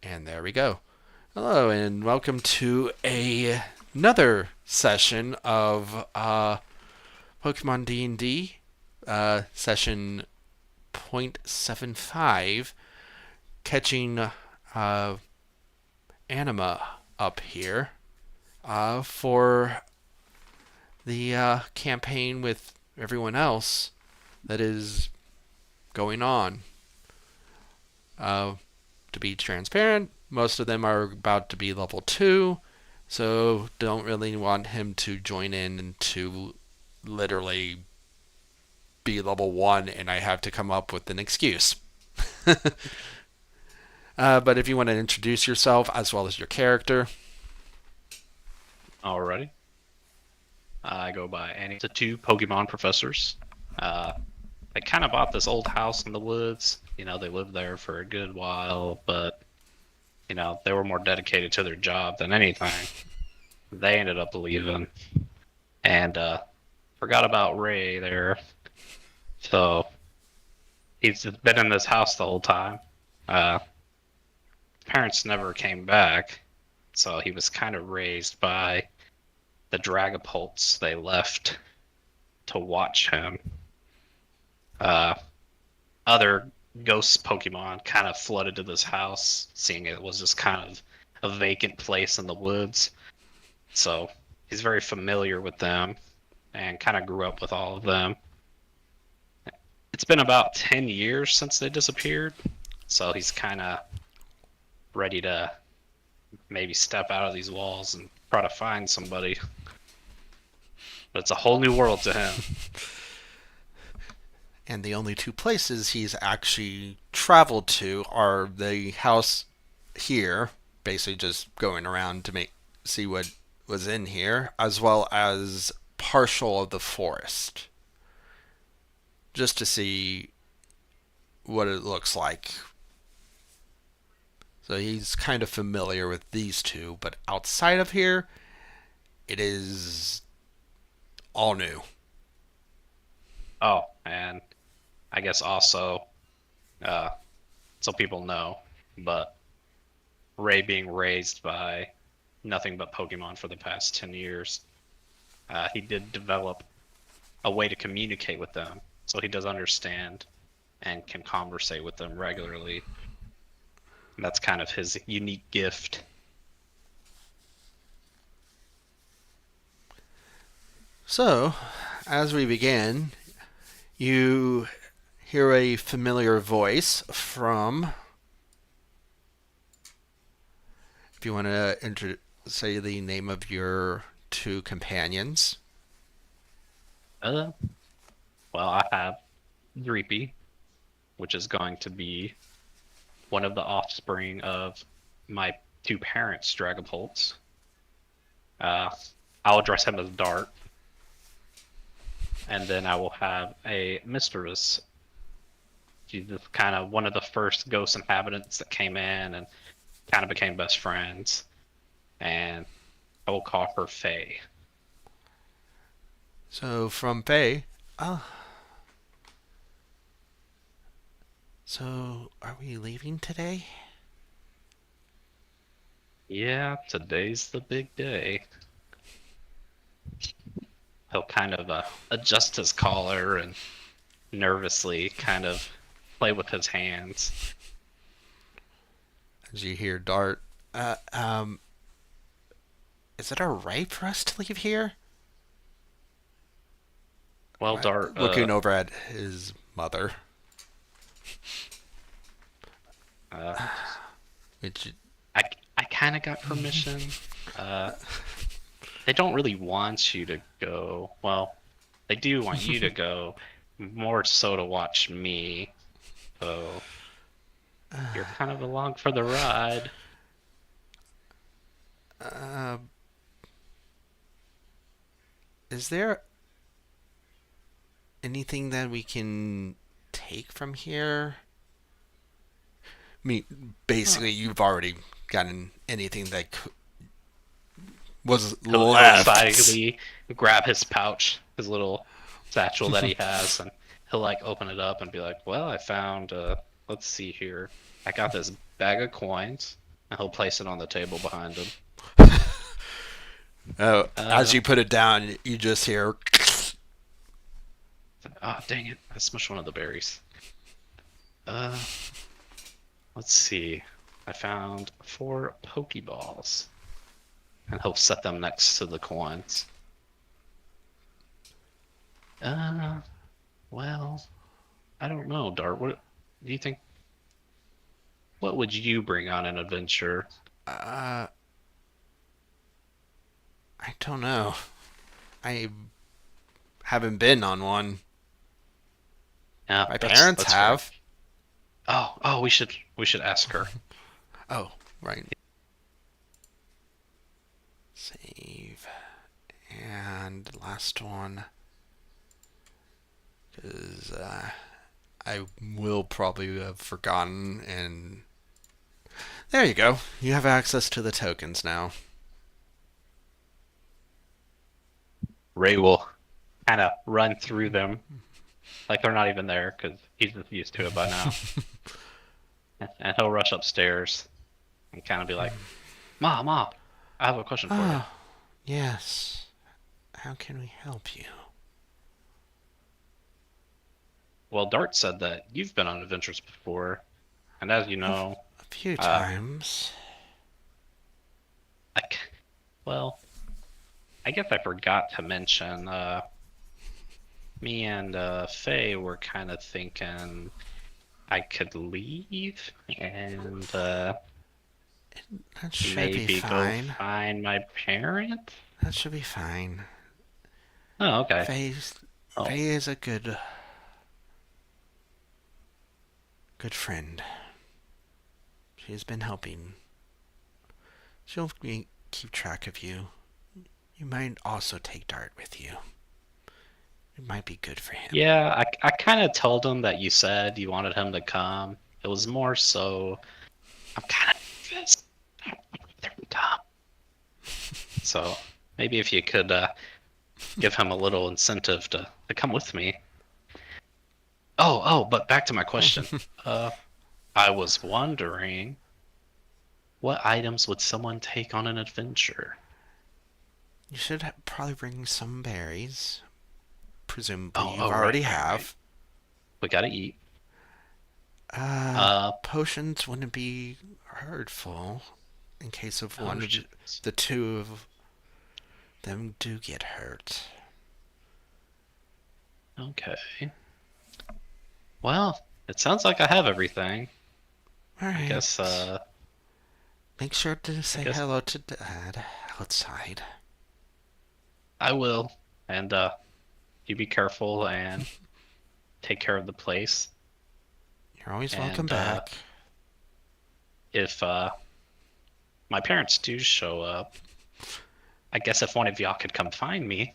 And there we go. Hello, and welcome to another session of Pokemon D&D, session 0.75, catching Anima up here for the campaign with everyone else that is going on. To be transparent, most of them are about to be level 2, so don't really want him to join in and to literally be level 1 and I have to come up with an excuse. But if you want to introduce yourself as well as your character. Alrighty. I go by Annie. The two Pokemon professors. They kind of bought this old house in the woods. They lived there for a good while, but, they were more dedicated to their job than anything. They ended up leaving and forgot about Ray there. So he's been in this house the whole time. Uh, Parents never came back, so he was kind of raised by the Dragapults they left to watch him. Uh, Other ghost Pokemon kind of flooded to this house, seeing it was just kind of a vacant place in the woods. So he's very familiar with them and kind of grew up with all of them. It's been about 10 years since they disappeared, so he's kind of ready to maybe step out of these walls and try to find somebody. But it's a whole new world to him. And the only two places he's actually traveled to are the house here, basically just going around to see what was in here, as well as partial of the forest, just to see what it looks like. So he's kind of familiar with these two, but outside of here, it is all new. Oh, and I guess also, uh, so people know, but Ray being raised by nothing but Pokemon for the past 10 years, he did develop a way to communicate with them. So he does understand and can conversate with them regularly. And that's kind of his unique gift. So, as we begin, you hear a familiar voice from. If you want to say the name of your two companions. Uh, well, I have Dreepy, which is going to be one of the offspring of my two parents' Dragapults. Uh, I'll address him as Dart, and then I will have a Mistress. She's just kind of one of the first ghost inhabitants that came in and kind of became best friends. And I will call her Faye. So from Faye. So are we leaving today? Yeah, today's the big day. He'll kind of adjust his collar and nervously kind of play with his hands. As you hear Dart, uh, um, is it alright for us to leave here? Well, Dart, Looking over at his mother. uh, Which, I, I kind of got permission. Uh, they don't really want you to go. Well, they do want you to go, more so to watch me. So you're kind of along for the ride. uh, is there anything that we can take from here? I mean, Huh. basically, you've already gotten anything that was He'll left. excitedly grab his pouch, his little satchel that he has, and he'll like open it up and be like, "Well, I found. Let's see here. I got this bag of coins. and he'll place it on the table behind him. Oh, as Uh, you put it down, you just hear. oh dang it! I smushed one of the berries. Uh, let's see. I found 4 Pokeballs, and he'll set them next to the coins. Uh, well, I don't know, Dart. What do you think? What would you bring on an adventure? Uh, I don't know. I haven't been on one. Yeah, My that's parents that's fair. have. Oh, we should ask her. Oh, right. Save. And last one. Because I will probably have forgotten. And there you go. You have access to the tokens now. Ray will kind of run through them like they're not even there because he's just used to it by now. And he'll rush upstairs and kind of be like, Ma, I have a question for you. Oh, yes. How can we help you? Well, Dart said that you've been on adventures before, and as you A, know, a few uh, times. I, well, I guess I forgot to mention, me and Faye were kind of thinking I could leave and That should be maybe go fine. find my parents. That should be fine. Oh, okay. Faye, Oh, Faye is a good friend. She's been helping. She'll keep track of you. You might also take Dart with you. It might be good for him. yeah. I kind of told him that you said you wanted him to come. It was more so I'm kind of nervous. They're dumb. So maybe if you could give him a little incentive to come with me. But back to my question. Uh, I was wondering, what items would someone take on an adventure? You should probably bring some berries. Presumably Oh, you oh, already right. have. We gotta eat. Uh, Uh, Potions wouldn't be hurtful in case of one of Potions. the two of them do get hurt. Okay. Well, it sounds like I have everything. I Alright. guess, Make sure to I say guess hello to Dad outside. I will. And, you be careful and take care of the place. You're always welcome And, back. if, my parents do show up, I guess if one of y'all could come find me,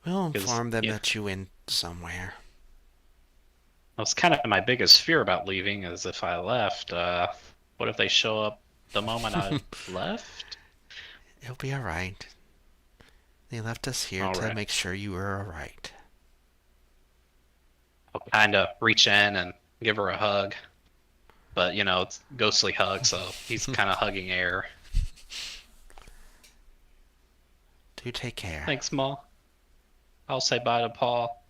We'll because, inform them yeah, that you went somewhere. that was kind of my biggest fear about leaving is if I left, what if they show up the moment I left? It'll be alright. They left us here All to right. make sure you were alright. I'll kind of reach in and give her a hug. But, it's ghostly hug, so he's kind of hugging air. Do take care. Thanks, Ma. I'll say bye to Paul,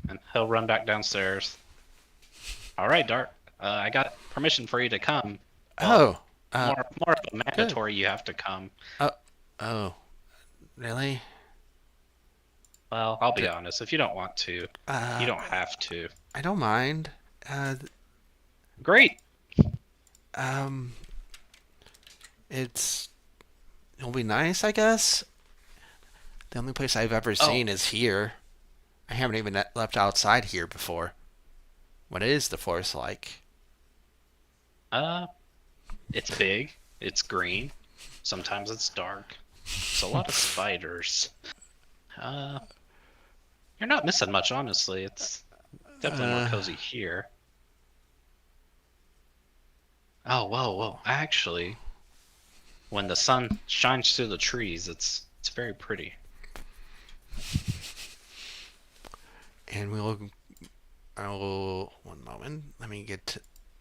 and he'll run back downstairs. All right, Dart. I got permission for you to come. Well, Oh, uh, more of a good. mandatory you have to come. Oh, oh, really? Well, I'll be D- honest. If you don't want to, you uh, don't have to. I don't mind. Great. Um, it's it'll be nice, I guess. The only place I've ever Oh, seen is here. I haven't even left outside here before. What is the forest like? uh, it's big. It's green. Sometimes it's dark. It's a lot of spiders. Uh, you're not missing much, honestly. It's definitely more Uh, cozy here. Oh, whoa, whoa. Actually, when the sun shines through the trees, it's very pretty. and we'll. I will. One moment. Let me get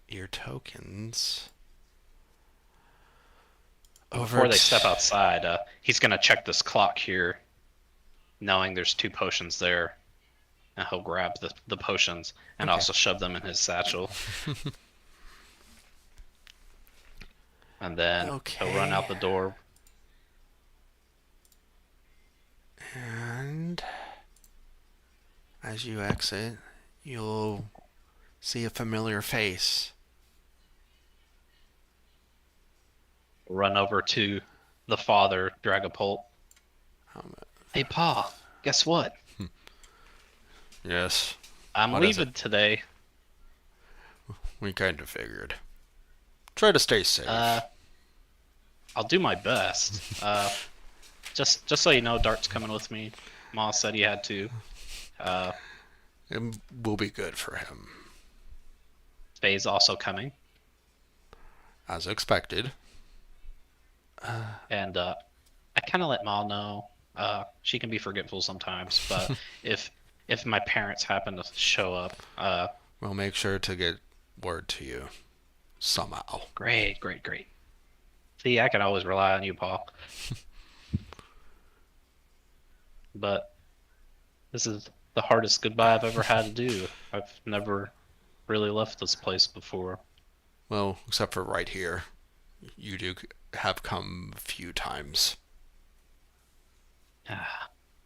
your tokens And over before they to. step outside, he's gonna check this clock here, knowing there's two potions there, and he'll grab the potions and Okay. also shove them in his satchel, and then he'll run Okay. out the door. And as you exit, you'll see a familiar face. Run over to the father, Dragapult. Um, Hey, Pa, guess what? yes. I'm What is it? leaving today. We kind of figured. Try to stay Uh, safe. I'll do my best. Just so you know, Dart's coming with me. Ma said he had to. Uh, It will be good for him, Faye's also coming, as expected. and I kind of let Ma know. She can be forgetful sometimes, but if if my parents happen to show up, We'll make sure to get word to you somehow. great, great, great. See, I can always rely on you, Paul. But this is the hardest goodbye I've ever had to do. I've never really left this place before. Well, except for right here. You do have come a few times.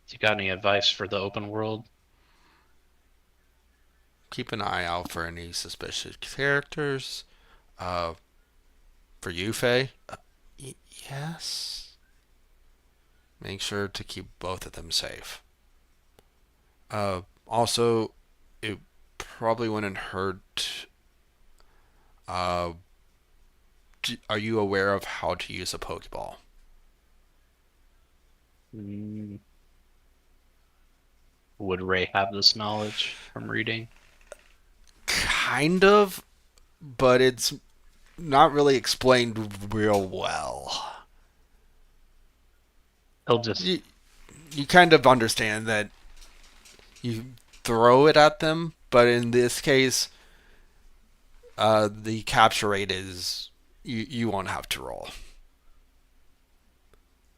You got any advice for the open world? Keep an eye out for any suspicious characters. Uh, for you, Faye? Yes. Make sure to keep both of them safe. Also, it probably wouldn't hurt. Uh, are you aware of how to use a Pokeball? Mm, would Ray have this knowledge from reading? Kind of, but it's not really explained real well. He'll just You, you kind of understand that you throw it at them, but in this case, the capture rate is you won't have to roll.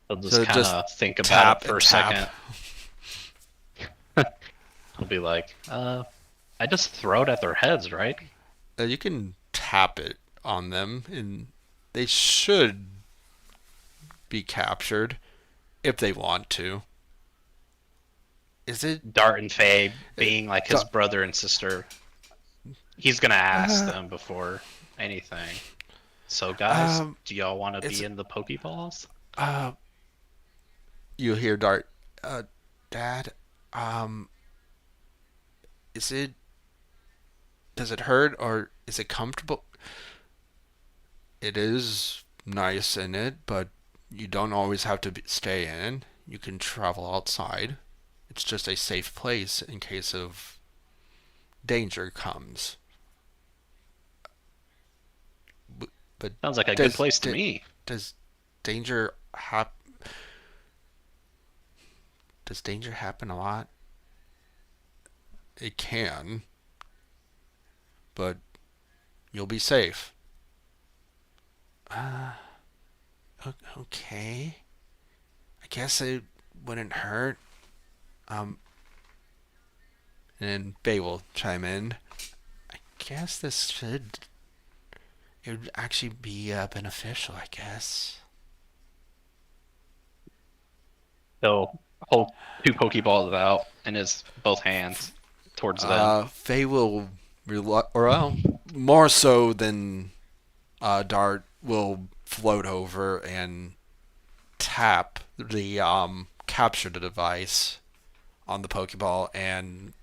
he'll just So kind just of think about it tap for and a tap. second. He'll be like, I just throw it at their heads, right? You can tap it on them, and they should be captured if they want to. Is it? Dart and Faye Uh, being like his brother and sister, he's gonna ask them before anything. So, guys, um, do y'all want to it's be in the Pokeballs? uh, you hear Dart, Dad, um, is it? Does it hurt or is it comfortable? It is nice in it, but you don't always have to stay in. You can travel outside. It's just a safe place in case of danger comes. But Sounds like a good does place to me. does danger hap- does danger happen a lot? It can, but you'll be safe. Uh, okay. I guess it wouldn't hurt. Um, and Bay will chime in. I guess this should. It would actually be beneficial, I guess. He'll hold two Pokeballs out in his both hands towards them. Faye will, or well, more so than Dart, will float over and tap the capture the device on the Pokeball, and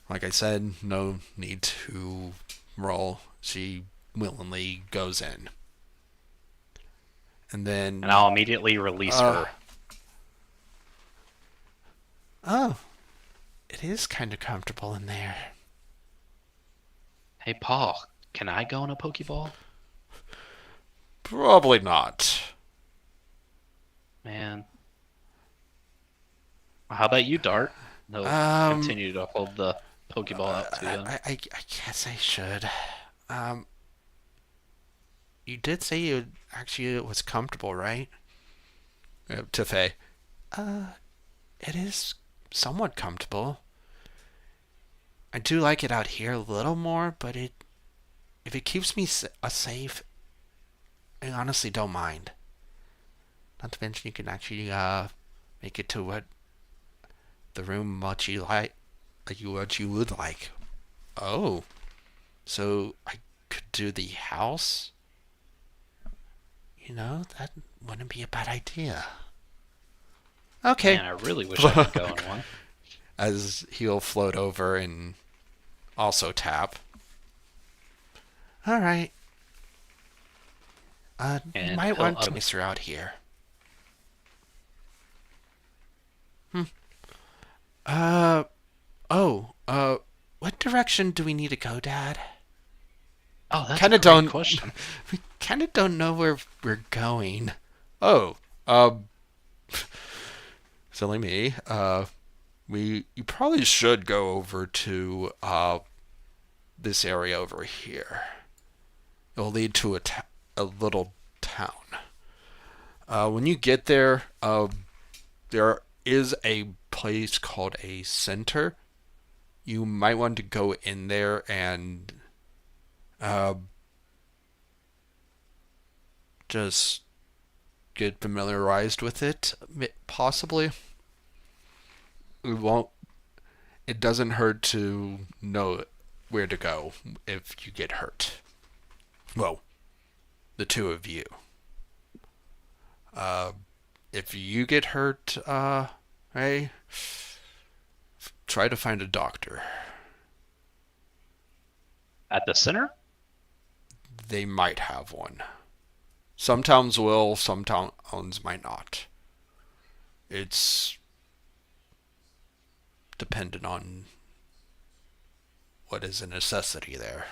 like I said, no need to roll. She willingly goes in, and And then I'll immediately release uh her. oh, it is kind of comfortable in there. Hey, Paul, can I go in a Pokeball? Probably not. Man, how about you, Dart? He'll Um, continue to hold the Pokeball out to him. I guess I should. Um, you did say you actually was comfortable, right? To Faye. Uh, it is somewhat comfortable. I do like it out here a little more, but if it keeps me safe, I honestly don't mind. Not to mention you can actually make it to what the room what you would like. Oh, so I could do the house. That wouldn't be a bad idea. Okay. Man, I really wish I could go in one. As he'll float over and also tap. All right. You And might he'll want to miss her out here. Hmm. Uh, oh, what direction do we need to go, Dad? Oh, that's Kind a of great don't. question. We kind of don't know where we're going. Oh, um, silly me. You probably should go over to this area over here. It'll lead to a little town. When you get there, there is a place called a center. You might want to go in there and uh, just get familiarized with it, possibly. It won't. It doesn't hurt to know where to go if you get hurt. Well, the two of you. Uh, if you get hurt, hey, try to find a doctor. At the center? They might have one. Some towns will, some towns might not. It's dependent on what is a necessity there.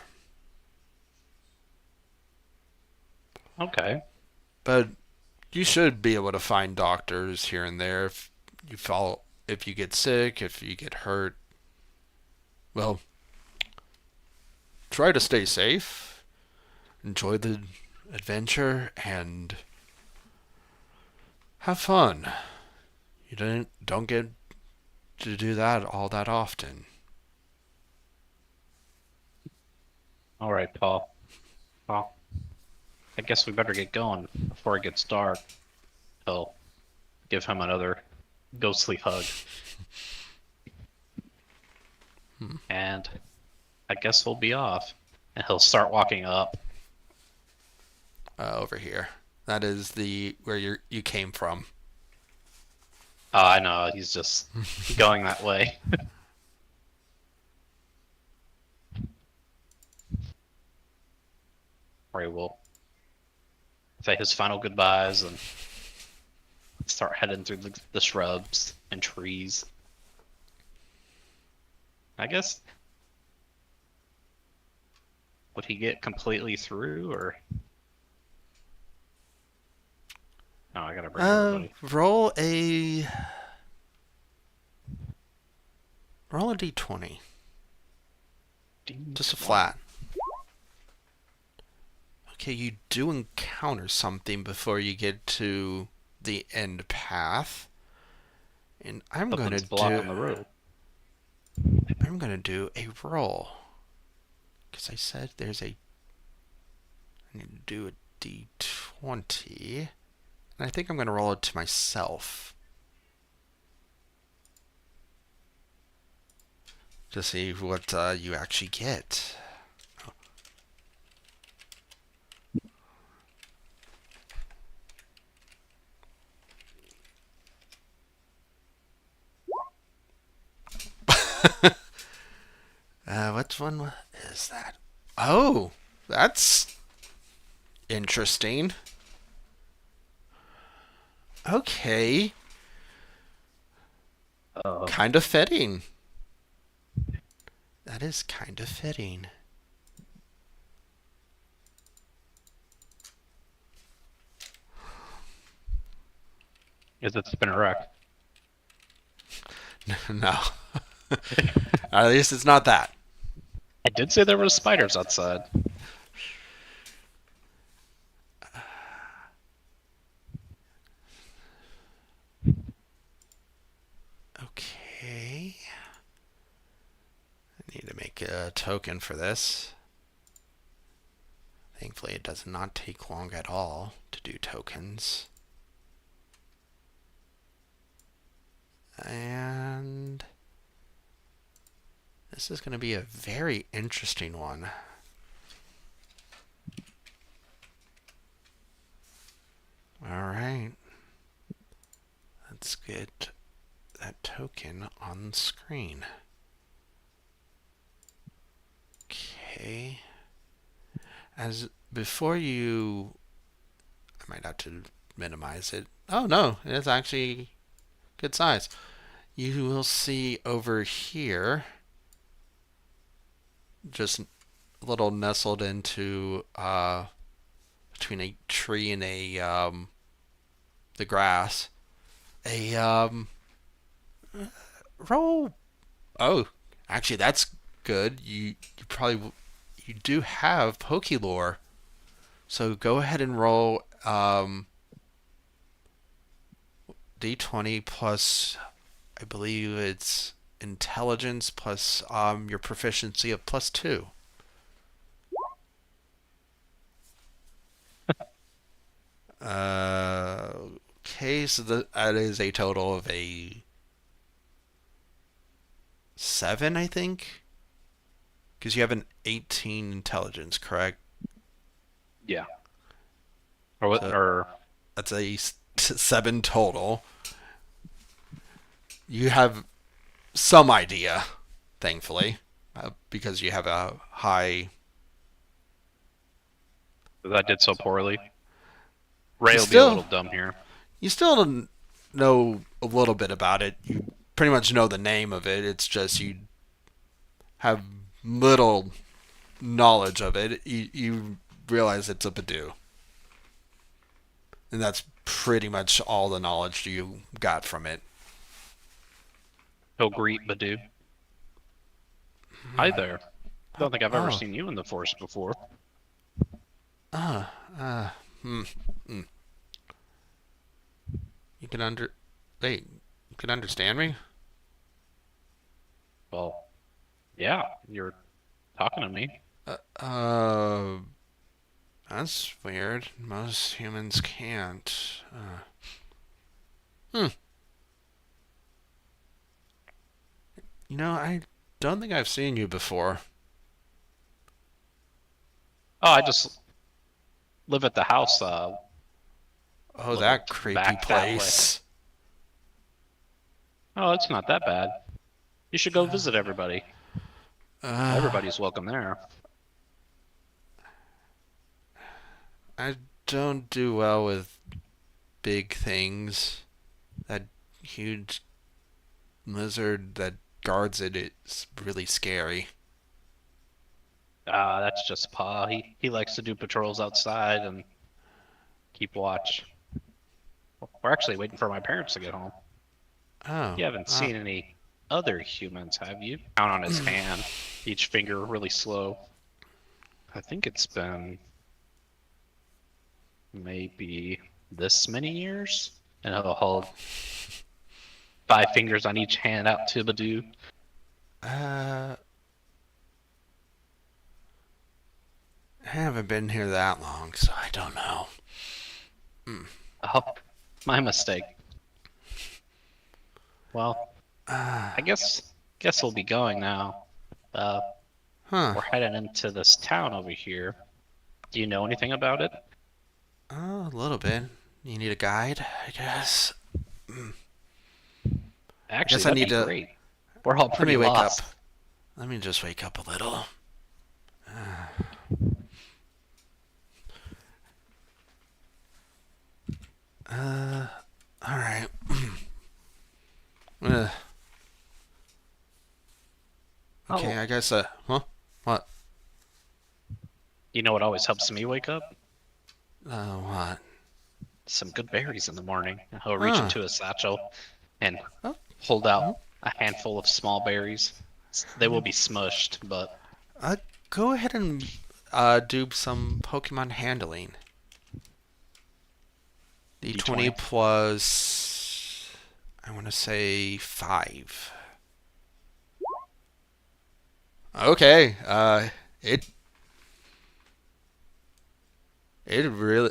Okay. But you should be able to find doctors here and there if you get sick, if you get hurt. Well, try to stay safe, enjoy the adventure, and have fun. You don't get to do that all that often. All right, Paul. Well, I guess we better get going before it gets dark. I'll give him another ghostly hug. And I guess we'll be off. And he'll start walking up. Over here. That is the where you came from. Oh, I know, he's just going that way. Where he will say his final goodbyes and start heading through the shrubs and trees. I guess. Would he get completely through, or? No, I gotta bring everybody. Roll a d20. Just a flat. Okay, you do encounter something before you get to the end path. And I'm Something's blocking the road. I'm gonna do a roll. Because I said I need to do a d20. And I think I'm gonna roll it to myself. To see what you actually get. Which one is that? Oh, that's interesting. Okay. Kind of fitting. That is kind of fitting. Is it Spinnerack? No. At least it's not that. I did say there were spiders outside. Okay. I need to make a token for this. Thankfully, it does not take long at all to do tokens. And this is going to be a very interesting one. All right. Let's get that token on the screen. Okay. As before you, I might have to minimize it. Oh no, it's actually good size. You will see over here, just a little nestled into between a tree and a the grass, a roll. Oh, actually, that's good. You probably you do have Pokélore, so go ahead and roll D20 plus, I believe it's intelligence plus your proficiency of +2. Okay, so that is a total of a 7, I think, because you have an 18 intelligence, correct? Yeah. Or what? So Or that's a 7 total. You have some idea, thankfully, because you have a high. I did so poorly. Ray You will be a still little dumb here. you still know a little bit about it. You pretty much know the name of it. It's just you have little knowledge of it. You realize it's a Badoo, and that's pretty much all the knowledge you got from it. He'll greet Badoo. Hi there. I don't think I've ever Oh, seen you in the forest before. uh, uh, hmm, hmm. You can wait. You can understand me? Well, yeah, you're talking to me. Uh, that's weird. Most humans can't. Hmm. I don't think I've seen you before. Oh, I just live at the house Oh, little that creepy back that way. place. Oh, it's not that bad. You should go visit everybody. Uh, Everybody's welcome there. I don't do well with big things. That huge lizard that guards it is really scary. That's just Pa. He likes to do patrols outside and keep watch. We're actually waiting for my parents to get home. Oh, You haven't oh. seen any other humans, have you? Count on his hand, each finger really slow. I think it's been maybe this many years, and he'll hold 5 fingers on each hand out to Badoo. Uh, I haven't been here that long, so I don't know. Hmm. Oh, my mistake. Well, Uh, I guess we'll be going now. Uh, huh. we're heading into this town over here. Do you know anything about it? Oh, a little bit. You need a guide, I guess. I Actually, guess I that'd need be to. great. We're all Let pretty me wake up. lost. Let me just wake up a little. Uh, all right. uh, okay, Oh, I guess. Huh? What? you know what always helps me wake up? What? Some good berries in the morning. He'll reach Huh? into his satchel and Oh, hold hmm? out a handful of small berries. They will be smushed, but Uh, go ahead and do some Pokemon handling. D20 D20. plus, I want to say 5. Okay. It it really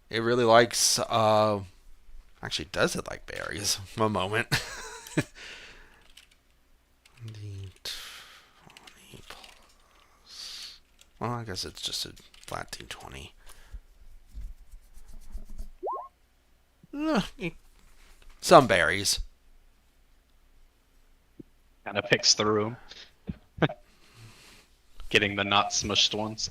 it really likes. Actually, does it like berries? One moment. D20 plus. Well, I guess it's just a flat D20. Some berries. Kind of picks through them, getting the not smushed ones.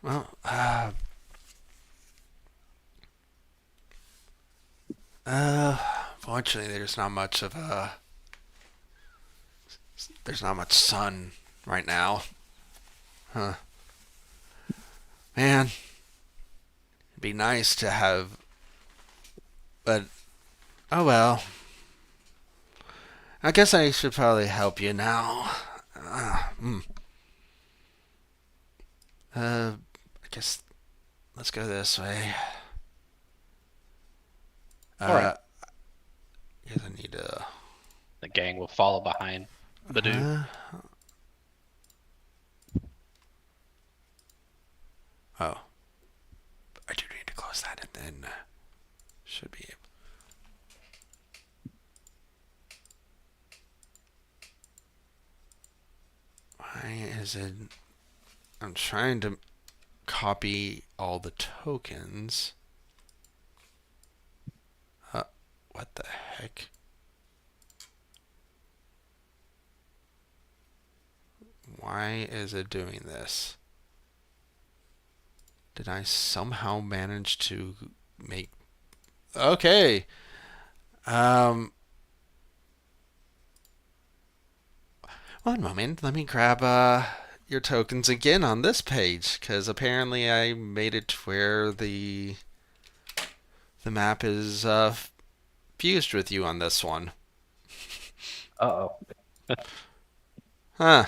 Well, fortunately, there's not much sun right now. Huh. Man, it'd be nice to have, but oh well. I guess I should probably help you now. Uh, mm. I guess let's go this way. All right. Uh, I guess I need to. The gang will follow behind Badoo. Uh, oh, I do need to close that, and then should be able. Why is it? I'm trying to copy all the tokens. Uh, what the heck? Why is it doing this? Did I somehow manage to make... Okay. Um, One moment. Let me grab your tokens again on this page, because apparently I made it to where the map is fused with you on this one. Uh-oh. Huh.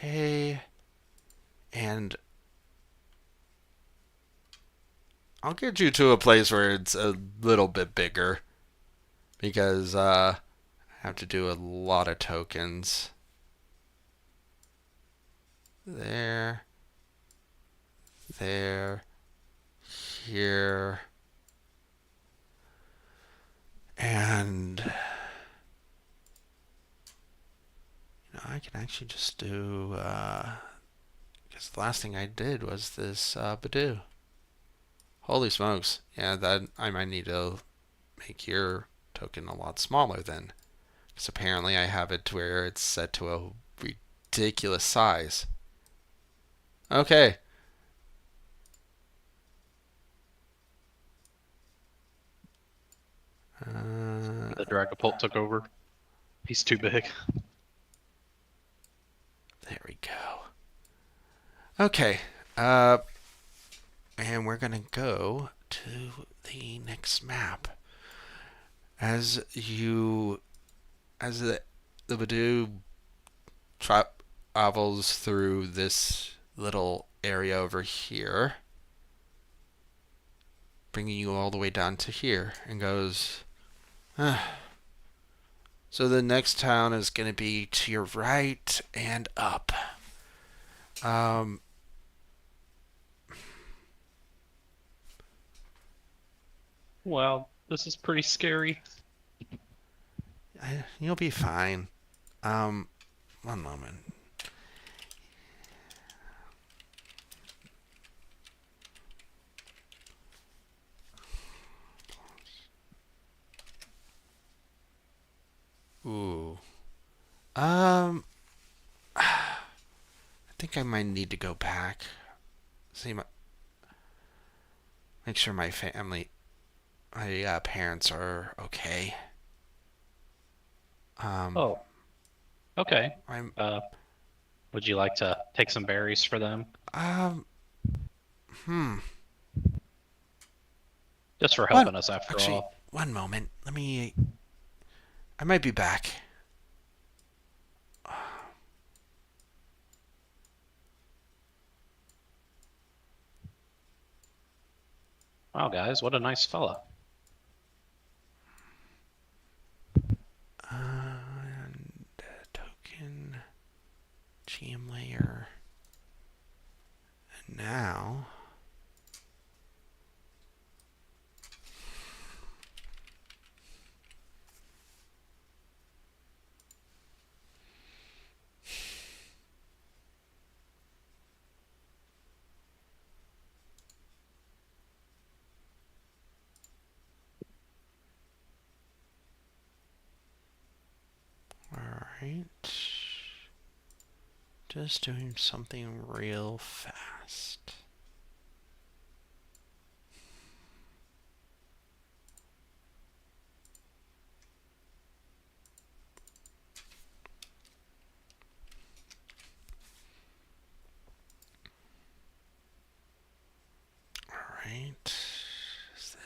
Okay. And I'll get you to a place where it's a little bit bigger, because I have to do a lot of tokens. There, there, here, and I can actually just do. Because the last thing I did was this Badoo. Holy smokes! Yeah, that I might need to make your token a lot smaller then, because apparently I have it to where it's set to a ridiculous size. Okay. The Dragapult took over. He's too big. There we go. Okay. Uh, and we're gonna go to the next map. As you, as the Badoo travels through this little area over here, bringing you all the way down to here, and goes. So the next town is gonna be to your right and up. Um, Well, this is pretty scary. you'll be fine. Um, One moment. Ooh. Um, I think I might need to go back. See make sure my family, my parents are okay. Um, Oh, okay. I'm Would you like to take some berries for them? um Hmm. Just for One. helping us after Actually, all. one moment. Let me. I might be back. Wow, guys, what a nice fella. And token GM layer. And now. Alright. Just doing something real fast. Alright.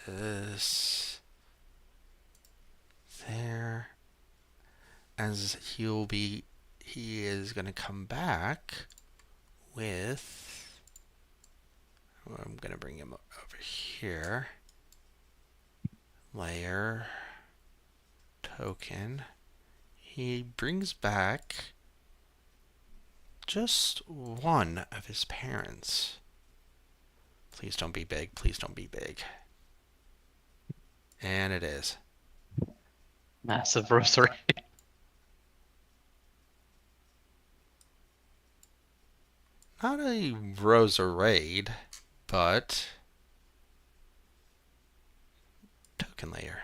This. There. As he is going to come back with. I'm going to bring him over here. Layer. Token. He brings back just one of his parents. Please don't be big. Please don't be big. And it is. Massive rosary. Not a Roserade, but token layer.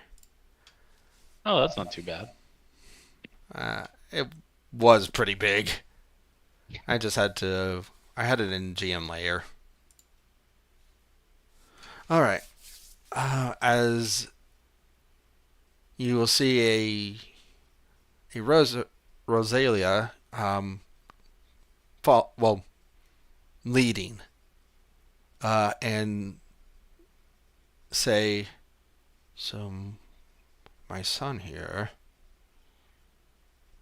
Oh, that's not too bad. It was pretty big. I just had to. I had it in GM layer. All right. As you will see a Rosalia well, leading and say, so my son here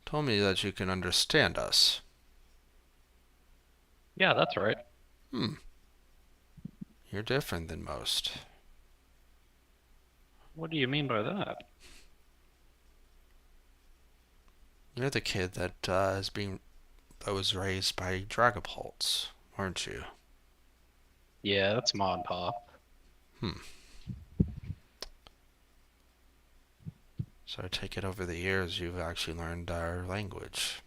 told me that you can understand us. Yeah, that's right. Hmm, you're different than most. What do you mean by that? You're the kid that that was raised by Dragapults, weren't you? Yeah, that's Ma and Pa. Hmm. So I take it over the years you've actually learned our language.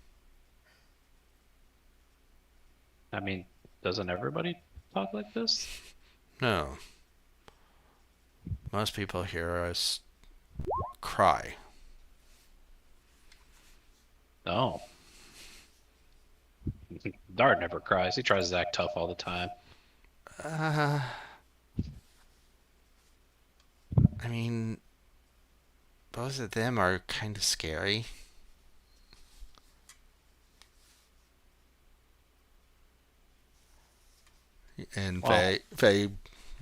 I mean, doesn't everybody talk like this? No, most people hear us cry. No. Dart never cries. He tries to act tough all the time. Uh, I mean, both of them are kind of scary. And Well, Faye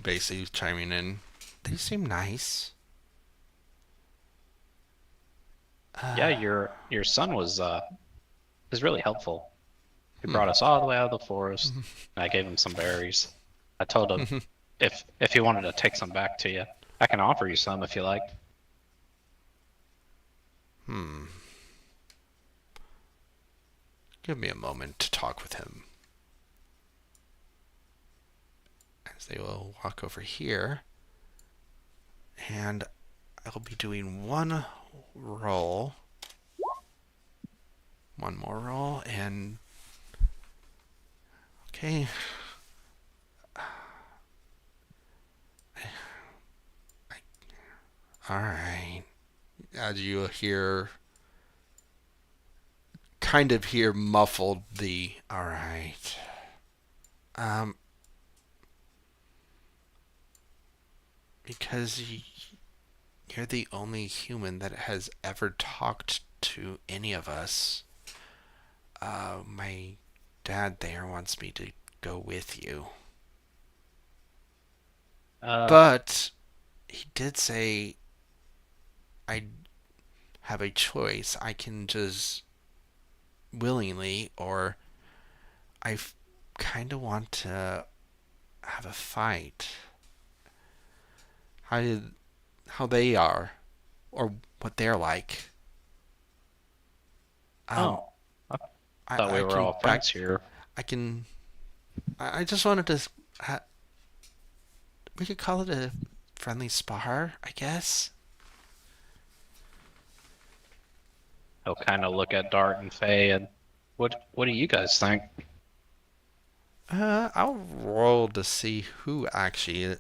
basically chiming in. They seem nice. yeah, Uh, your son was really helpful. He hmm. brought us all the way out of the forest, and I gave him some berries. I told him if he wanted to take some back to you, I can offer you some if you like. Hmm. Give me a moment to talk with him. As they will walk over here. And I'll be doing one roll. One more roll. And. Okay. Alright. As you hear. Kind of hear muffled the. Alright. Um. Because you're the only human that has ever talked to any of us. My dad there wants me to go with you. Uh, But he did say I have a choice. I can just willingly, or I kind of want to have a fight. How did, how they are, or what they're like. Um, oh, I I thought we I were can all back. friends here. I can. I just wanted to. We could call it a friendly spar, I guess. He'll kind of look at Dart and Faye and what do you guys think? I'll roll to see who actually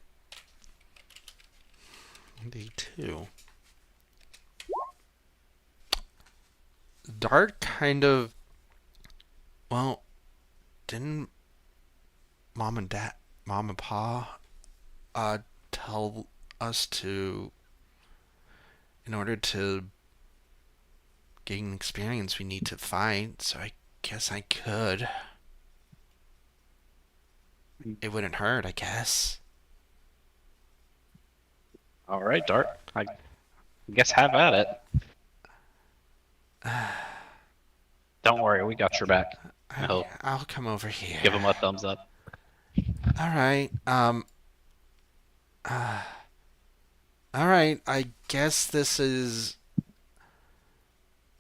the two. Dart kind of. Well, didn't mom and dad, mom and pa, tell us to, in order to gain experience, we need to fight. So I guess I could. It wouldn't hurt, I guess. All right, Dart. I guess have at it. Don't worry, we got your back. And Okay, he'll I'll come over give here. him a thumbs up. All right. Uh, all right. I guess this is.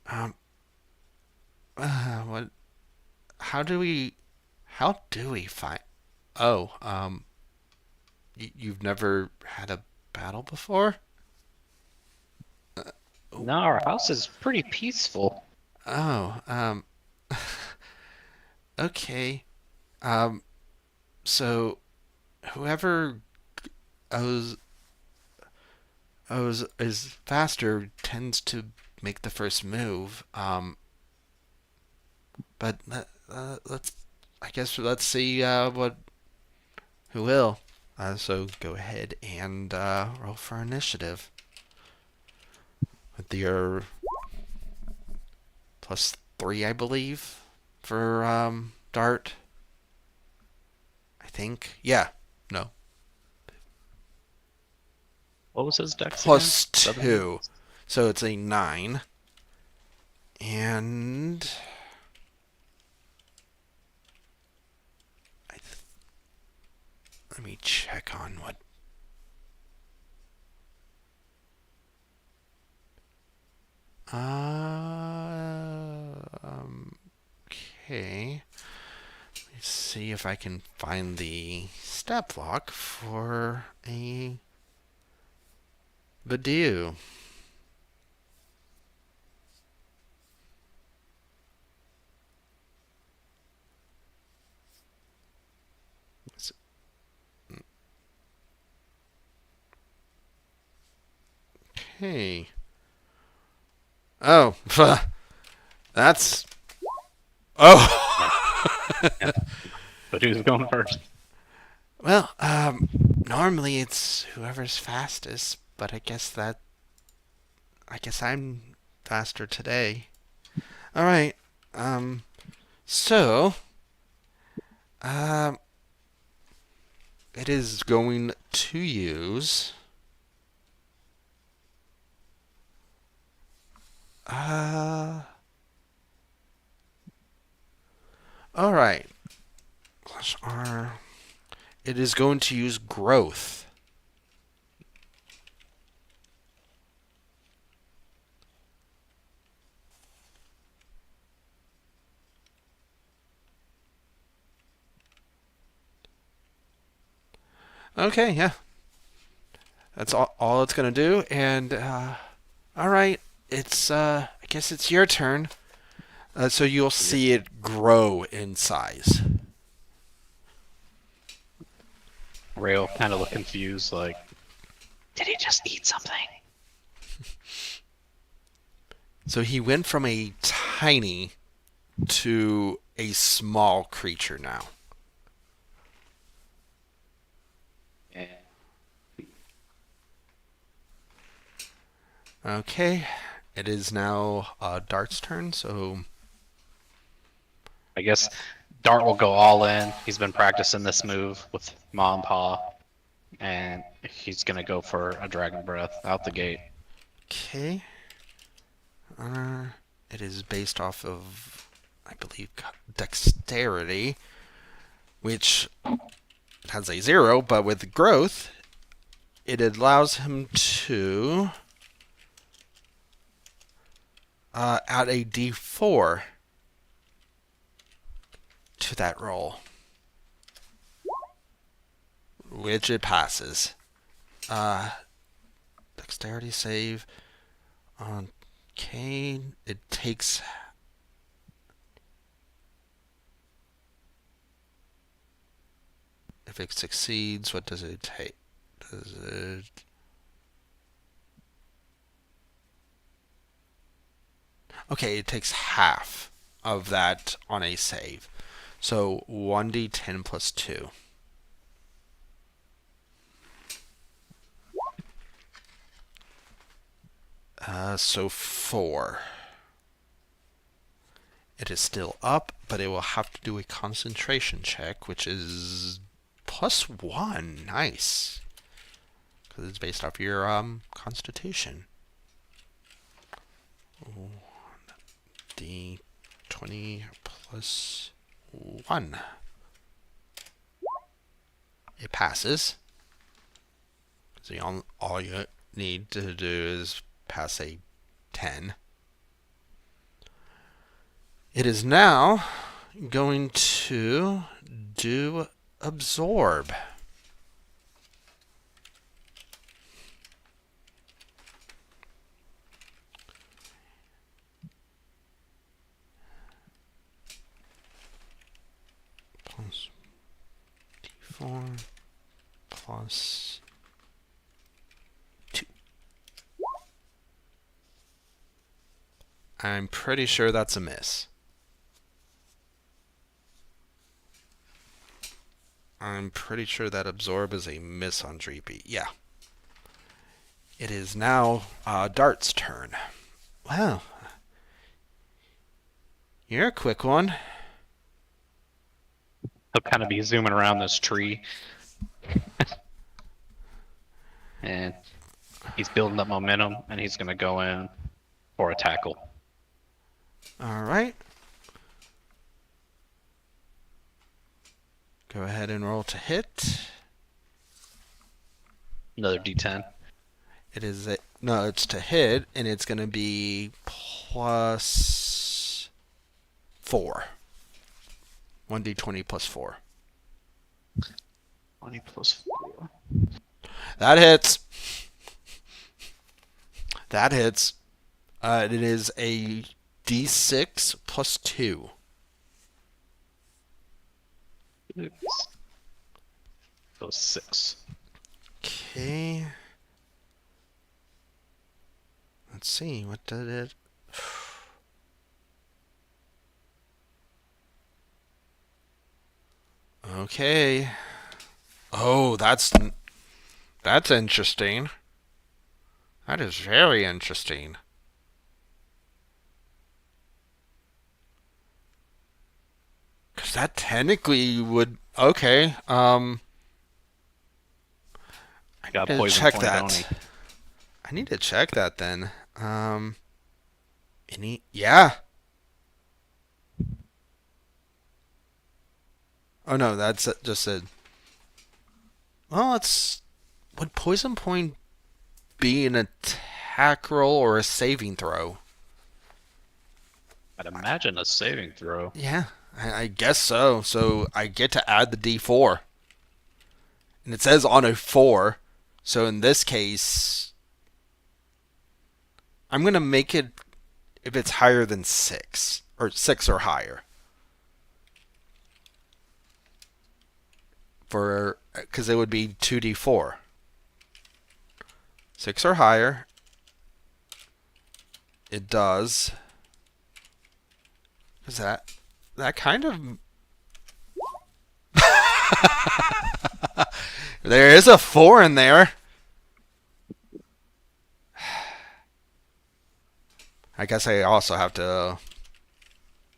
Um. What? How do we? How do we fight? Oh. You've never had a battle before? No, our house is pretty peaceful. Oh. Okay. Um. So whoever owes owes is faster tends to make the first move. But let's. I guess let's see what who will. So go ahead and roll for initiative with your +3, I believe, for Dart. I think. Yeah. No. What was his dex again? Seven. +2. So it's a 9. And let me check on what. Okay. Let's see if I can find the stat block for a Badoo. Okay. Oh, that's. Yeah, Oh! yeah. But who's going first? Well, normally it's whoever's fastest, but I guess I'm faster today. All right. Um. So, um, it is going to use. Uh. All right. R. It is going to use growth. Okay. Yeah. That's all it's gonna do. And all right. It's. I guess it's your turn. So you'll Yep. see it grow in size. Rail kind of look confused, like, did he just eat something? So he went from a tiny to a small creature now. Yeah. Okay. It is now Dart's turn, so. I guess Dart will go all in. He's been practicing this move with Mom and Pa. and he's gonna go for a dragon breath out the gate. Okay. Uh, it is based off of, I believe, dexterity, which has a 0, but with growth, it allows him to add a d4 to that roll, which it passes. Dexterity save. Okay, it takes. If it succeeds, what does it take? Does it? Okay, it takes half of that on a save. So 1d10 plus 2. So 4. It is still up, but it will have to do a concentration check, which is +1. Nice. Because it's based off your constitution. D20 plus 1. It passes. So all you need to do is pass a 10. It is now going to do absorb. Plus d4 plus 2. I'm pretty sure that's a miss. I'm pretty sure that absorb is a miss on Dreepy. Yeah. It is now Dart's turn. Wow. You're a quick one. He'll kind of be zooming around this tree. And he's building up momentum, and he's gonna go in for a tackle. All right. Go ahead and roll to hit. Another D10. It is no, it's to hit, and it's going to be plus 4. 1d20 plus 4. 20 plus 4. That hits. That hits. It is a d6 plus 2. So 6. Okay. Let's see. What did it? Okay. Oh, that's interesting. That is very interesting. Because that technically would... Okay. I Got need to poison check point, don't he? that. I need to check that then. Yeah. Oh no, that's just a... Well, it's... Would poison point be an attack roll or a saving throw? I'd imagine a saving throw. Yeah, I guess so. So I get to add the d4. And it says on a 4. So in this case, I'm going to make it if it's higher than 6. Or 6 or higher. Because it would be 2d4. 6 or higher. It does. Is that kind of... There is a 4 in there. I guess I also have to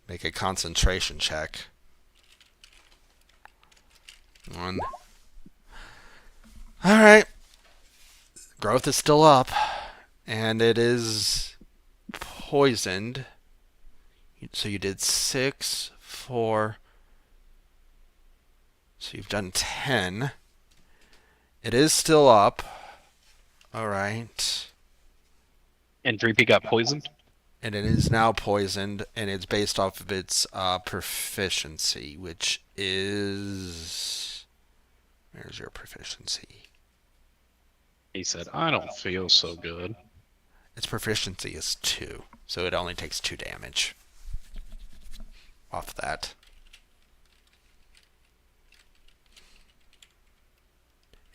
make a concentration check. 1. All right. Growth is still up, and it is poisoned. So you did 6, 4. So you've done 10. It is still up. All right. And 3P got poisoned. And it is now poisoned, and it's based off of its proficiency, which is. Where's your proficiency? He said, "I don't feel so good." Its proficiency is 2, so it only takes 2 damage off that.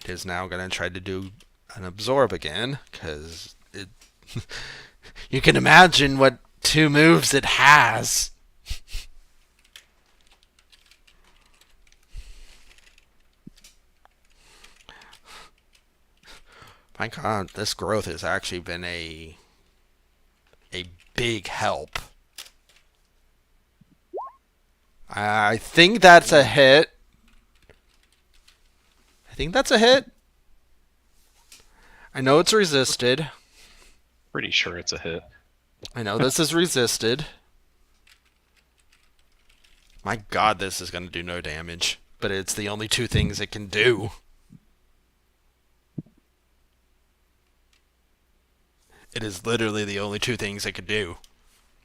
It is now going to try to do an absorb again, because it. You can imagine what 2 moves it has. My God, this growth has actually been a big help. I think that's a hit. I think that's a hit. I know it's resisted. Pretty sure it's a hit. I know this is resisted. My God, this is going to do no damage. But it's the only 2 things it can do. It is literally the only 2 things it could do.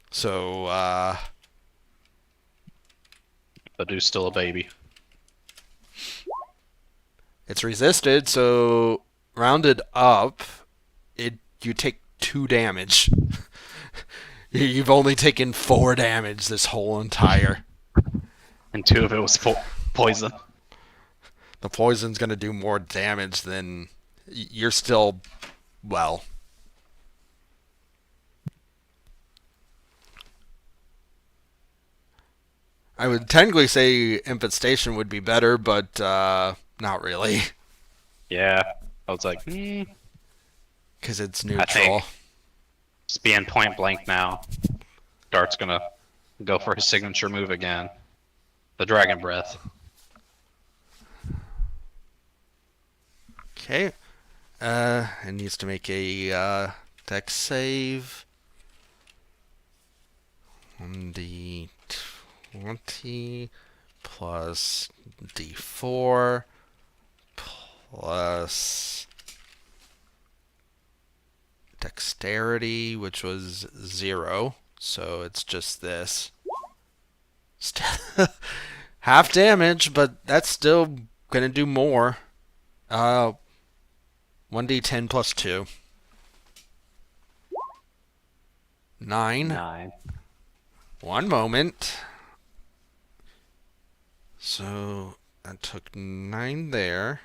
So, The dude's still a baby. it's resisted, so rounded up, you take 2 damage. You've only taken 4 damage this whole entire. And 2 of it was poison. The poison's going to do more damage than. You're still. Well. I would technically say infestation would be better, but not really. Yeah. I was like, Because it's I neutral. think just being point blank now, Dart's gonna go for his signature move again. The Dragon Breath. Okay. It needs to make a dex save. 1d20 plus d4 plus dexterity, which was 0. So it's just this. Half damage, but that's still gonna do more. 1d10 plus 2. 9. 9. One moment. So I took 9 there.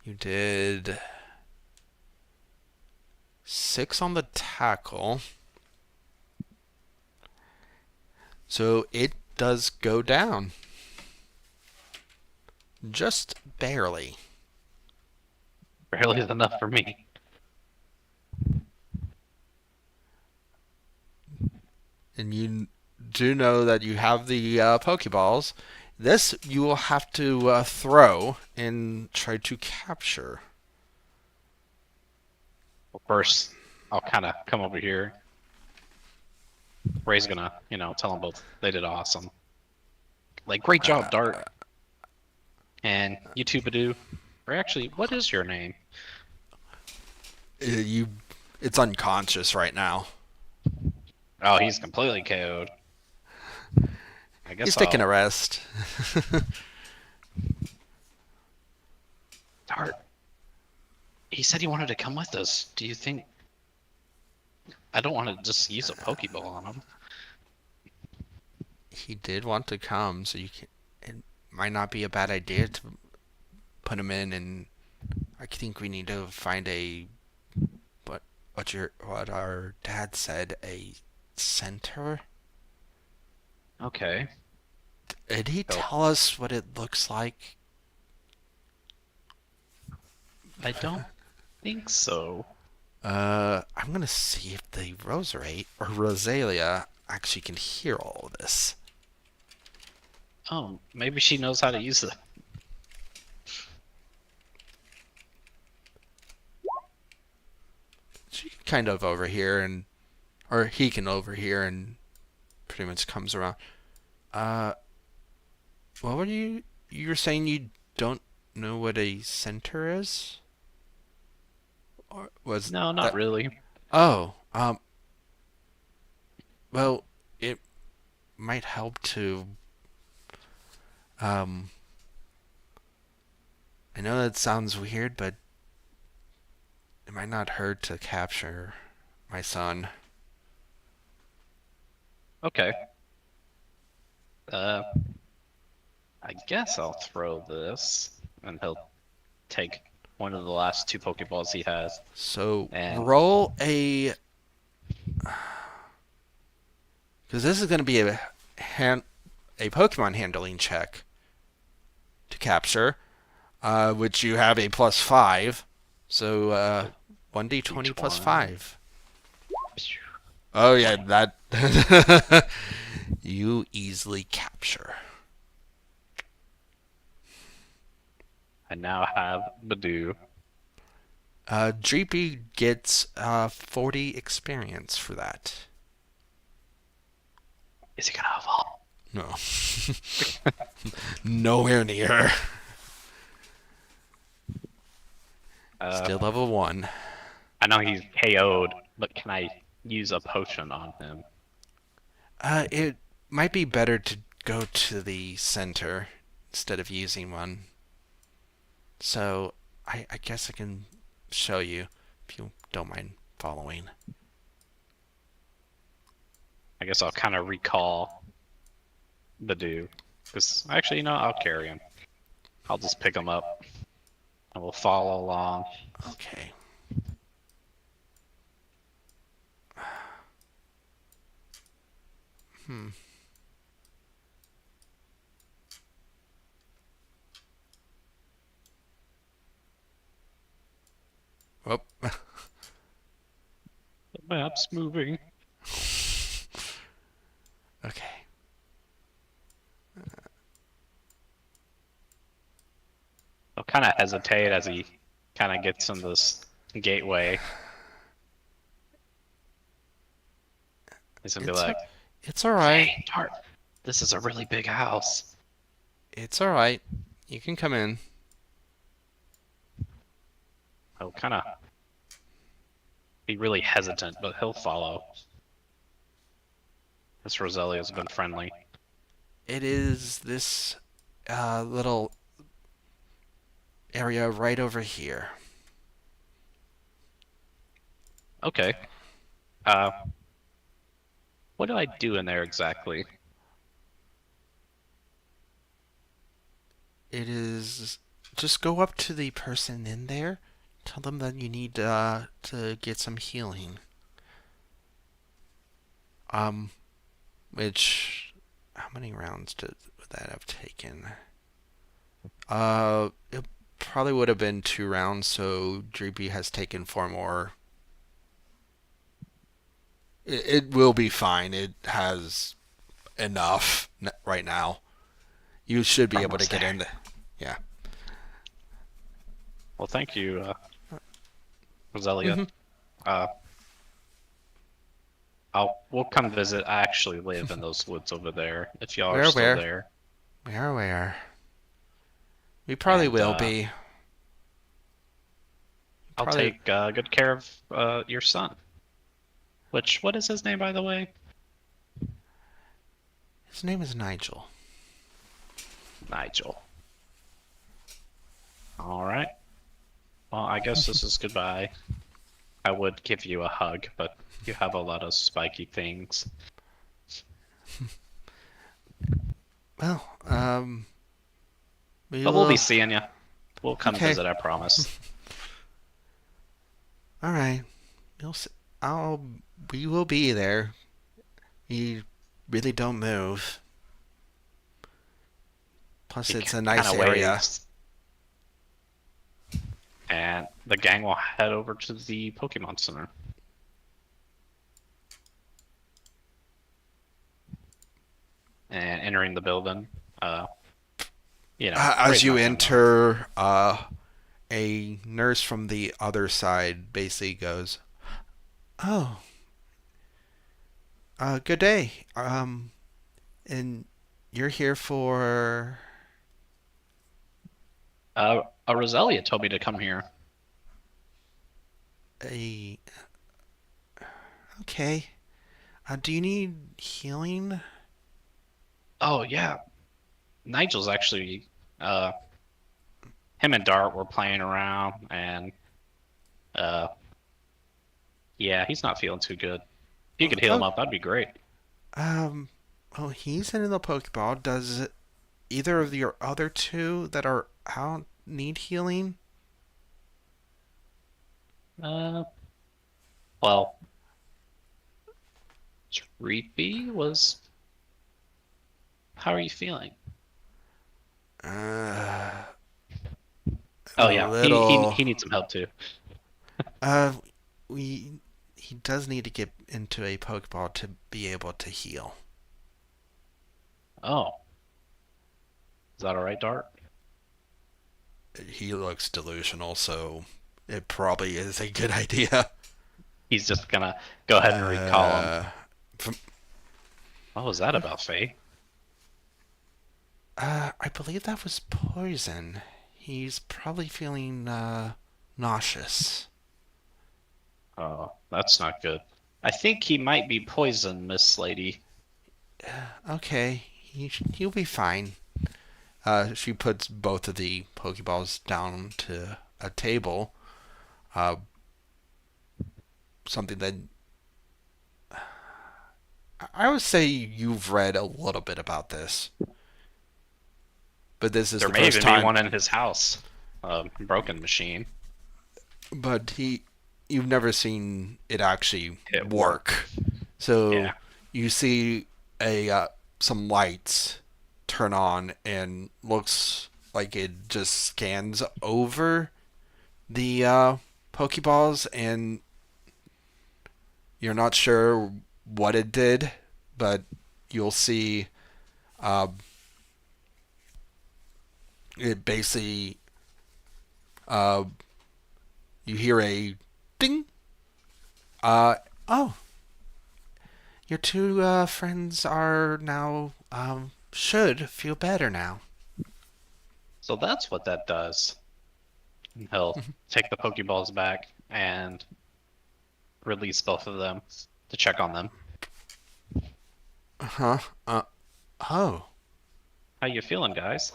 You did 6 on the tackle. So it does go down. Just barely. Barely is enough for me. And you do know that you have the Pokeballs. This you will have to throw and try to capture. Well, first, I'll kind of come over here. Ray's gonna, tell them both they did awesome. Like, great job, Dart. And you two, Badoo. Or actually, what is your name? It's unconscious right now. Oh, he's completely KO'd. I guess He's taking a rest. Dart. He said he wanted to come with us. Do you think... I don't want to just use a Pokeball on him. He did want to come, so it might not be a bad idea to put him in, and I think we need to find what our dad said, a center. Okay. Did he tell us what it looks like? I don't think so. I'm gonna see if the Roserate or Rosalia actually can hear all of this. Oh, maybe she knows how to use it. kind of overhear and or he can overhear and pretty much comes around. Uh, what were you were saying you don't know what a center is? Or was No, not that really. Oh, well, it might help to um I know that sounds weird, but it might not hurt to capture my son. Okay. Uh, I guess I'll throw this, and he'll take one of the last two Pokeballs he has. So And roll a because this is going to be a Pokemon handling check to capture, which you have a +5. So 1d20 plus D20. 5. Oh yeah, 20. that you easily capture. I now have Badoo. Dreepy gets 40 experience for that. Is he gonna evolve? No. Nowhere near. Still Uh, level 1. I know he's KO'd, but can I use a potion on him? It might be better to go to the center instead of using one. So I guess I can show you if you don't mind following. I guess I'll kind of recall Badoo. Because actually, I'll carry him. I'll just pick him up and we'll follow along. Okay. Hmm. Oh. The map's moving. Okay. I'll kind of hesitate as he kind of gets in this gateway. He's gonna be It's like, it's all right. "Hey, Tart, this is a really big house." It's all right. You can come in. He'll kind of be really hesitant, but he'll follow. This Roselia's been friendly. It is this little area right over here. Okay. Uh, what do I do in there exactly? It is just go up to the person in there. Tell them that you need to get some healing. Um, which how many rounds would that have taken? It probably would have been 2 rounds. So Dreepy has taken 4 more. It will be fine. It has enough right now. You should be able to Almost get there. in. Yeah. Well, thank you, Roselia. hmm Uh, we'll come visit. I actually live in those woods over there. If y'all are Where, still where, there, where? We probably and will be. I'll Probably. take good care of your son. What is his name, by the way? His name is Nigel. Nigel. All right. Well, I guess this is goodbye. I would give you a hug, but you have a lot of spiky things. Well, we But we'll be will. seeing you. We'll come Okay. visit, I promise. All right. You'll. I'll. We will be there. You really don't move. Plus, He it's a kind nice of area. waves, and the gang will head over to the Pokemon Center. And entering the building, As raise you my hand up. enter, a nurse from the other side basically goes, Oh, good day. And you're here for Roselia told me to come here. a. Okay. Do you need healing? Oh yeah, Nigel's actually uh him and Dart were playing around, and uh yeah, he's not feeling too good. If you could heal him Oh, up, that'd be great. um. Oh, he's in the Pokeball. Does either of your other two that are out need healing? Uh, well, Treepy was. How are you feeling? Uh, Oh a yeah, he little. he needs some help too. Uh, we. He does need to get into a Pokeball to be able to heal. Oh, is that all right, Dart? He looks delusional, so it probably is a good idea. He's just gonna go ahead and recall him. Uh, from, What was that about, Faye? I believe that was poison. He's probably feeling nauseous. Oh, that's not good. I think he might be poisoned, Miss Lady. Okay, he'll be fine. She puts both of the Pokeballs down to a table. Uh, something that I would say you've read a little bit about this, but this is There the may first even be time. one in his house. Broken machine. But you've never seen it actually It work. work. So Yeah. you see a some lights turn on and looks like it just scans over the Pokeballs, and you're not sure what it did, but you'll see uh, it basically uh, you hear a ding. Oh, your two friends are now should feel better now. So that's what that does. He'll take the Pokeballs back and release both of them to check on them. Huh? Oh. How you feeling, guys?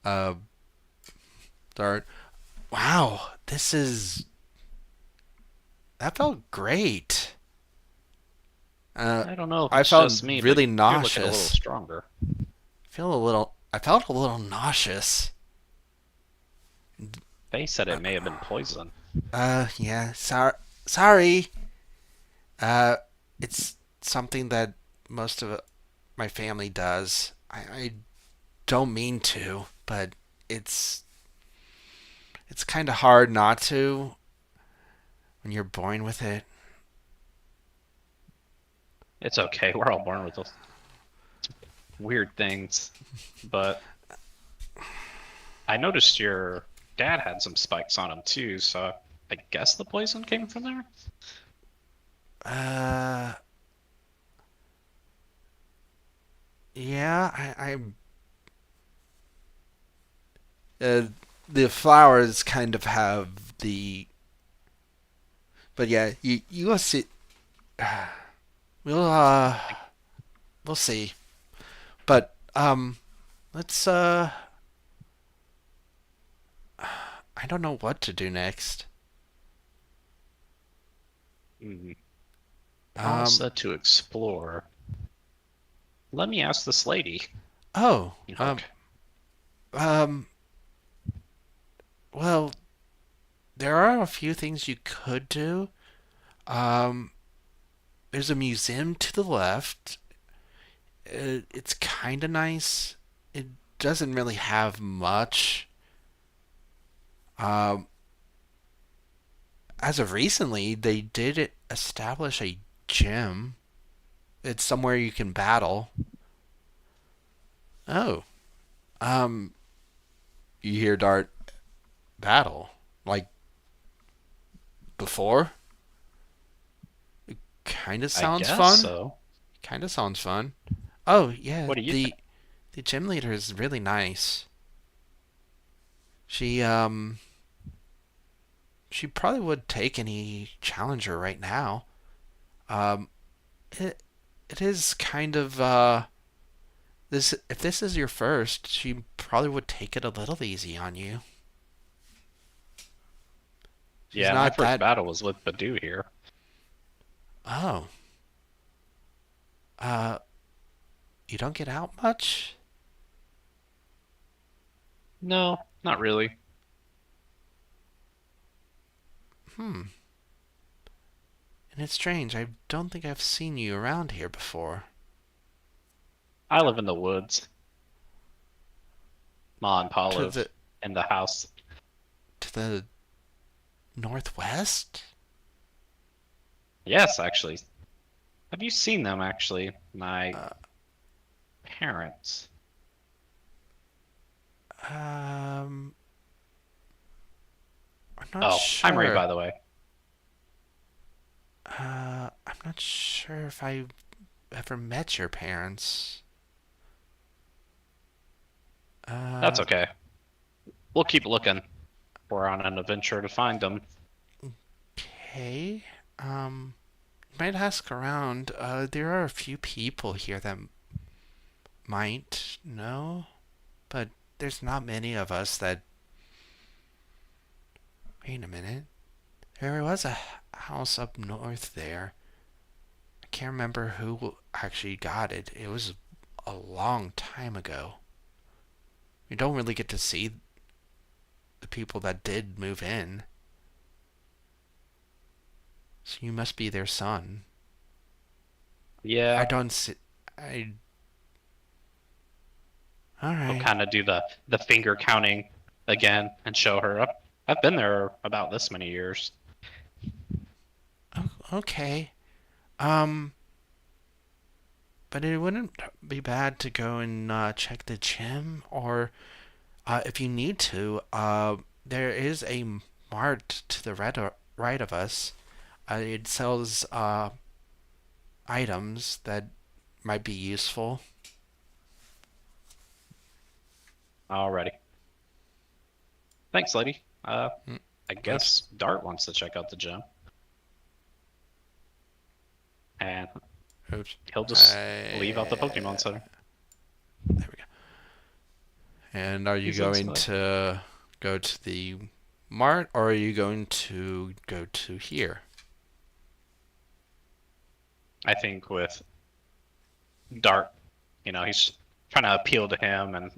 Uh, Dart. Wow, that felt great. Uh, I don't know if I it's felt just me, but really you're looking a little nauseous. stronger. I felt a little nauseous. They said Uh, it may have been poison. yeah. Sorry. Uh, it's something that most of my family does. I don't mean to, but it's it's kind of hard not to when you're born with it. It's okay. We're all born with those weird things. But I noticed your dad had some spikes on him too, so I guess the poison came from there? Uh, yeah, uh, the flowers kind of have the, but yeah, you will see. We'll we'll see. But let's I don't know what to do next. Mm, all Um, set to explore. Let me ask this lady. oh, Okay. um, well, there are a few things you could do. Um, there's a museum to the left. It's kind of nice. It doesn't really have much. Um, as of recently, they did establish a gym. It's somewhere you can battle. Oh, um, you hear Dart battle. Like, before. Kind of I sounds guess fun. so. Kind of sounds fun. Oh yeah, What do you think? the gym leader is really nice. She she probably would take any challenger right now. Um, it it is kind of this if this is your first, she probably would take it a little easy on you. She's Yeah, my not first that. battle was with Badu here. Oh, uh, you don't get out much. No, not really. Hmm. And it's strange. I don't think I've seen you around here before. I live in the woods. Ma and Pa To live the in the house. to the northwest. Yes, actually. Have you seen them, actually? My Uh, parents. um, I'm not Oh, I'm Ray, sure. by the way. I'm not sure if I ever met your parents. That's Uh, okay. We'll keep looking. We're on an adventure to find them. okay. You might ask around. There are a few people here that might know, but there's not many of us that. Wait a minute. There was a house up north there. I can't remember who actually got it. It was a long time ago. You don't really get to see the people that did move in. So you must be their son. I Yeah, don't see. I. we'll Alright. kind of do the finger counting again and show her. I've been there about this many years. Okay. Um. But it wouldn't be bad to go and check the gym, or if you need to, there is a mart to the right of us. It sells items that might be useful. Alrighty. Thanks, lady. Mm, I Oops. guess Dart wants to check out the gym, and Oops. he'll just leave out the Pokemon There Center. we go. And are you He's going inside. to go to the mart, or are you going to go to here? I think with Dart, he's trying to appeal to him and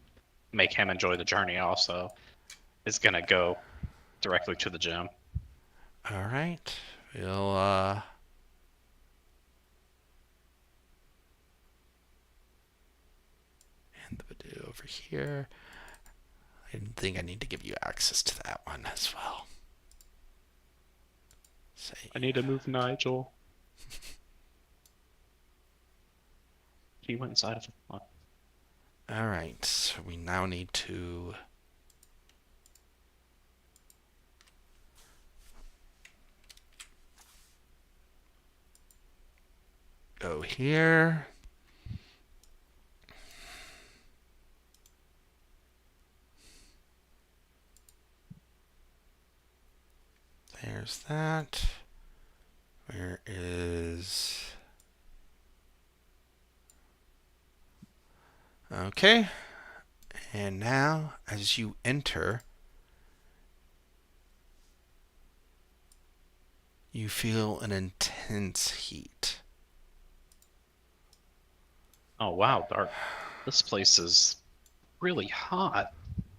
make him enjoy the journey also, is gonna go directly to the gym. All right. We'll hand the video over here. I think I need to give you access to that one as well. Say, I need to move Nigel. He went inside of it. all right. So we now need to go here. There's that. Where is... Okay. And now, as you enter, you feel an intense heat. Oh wow, Dart. This place is really hot.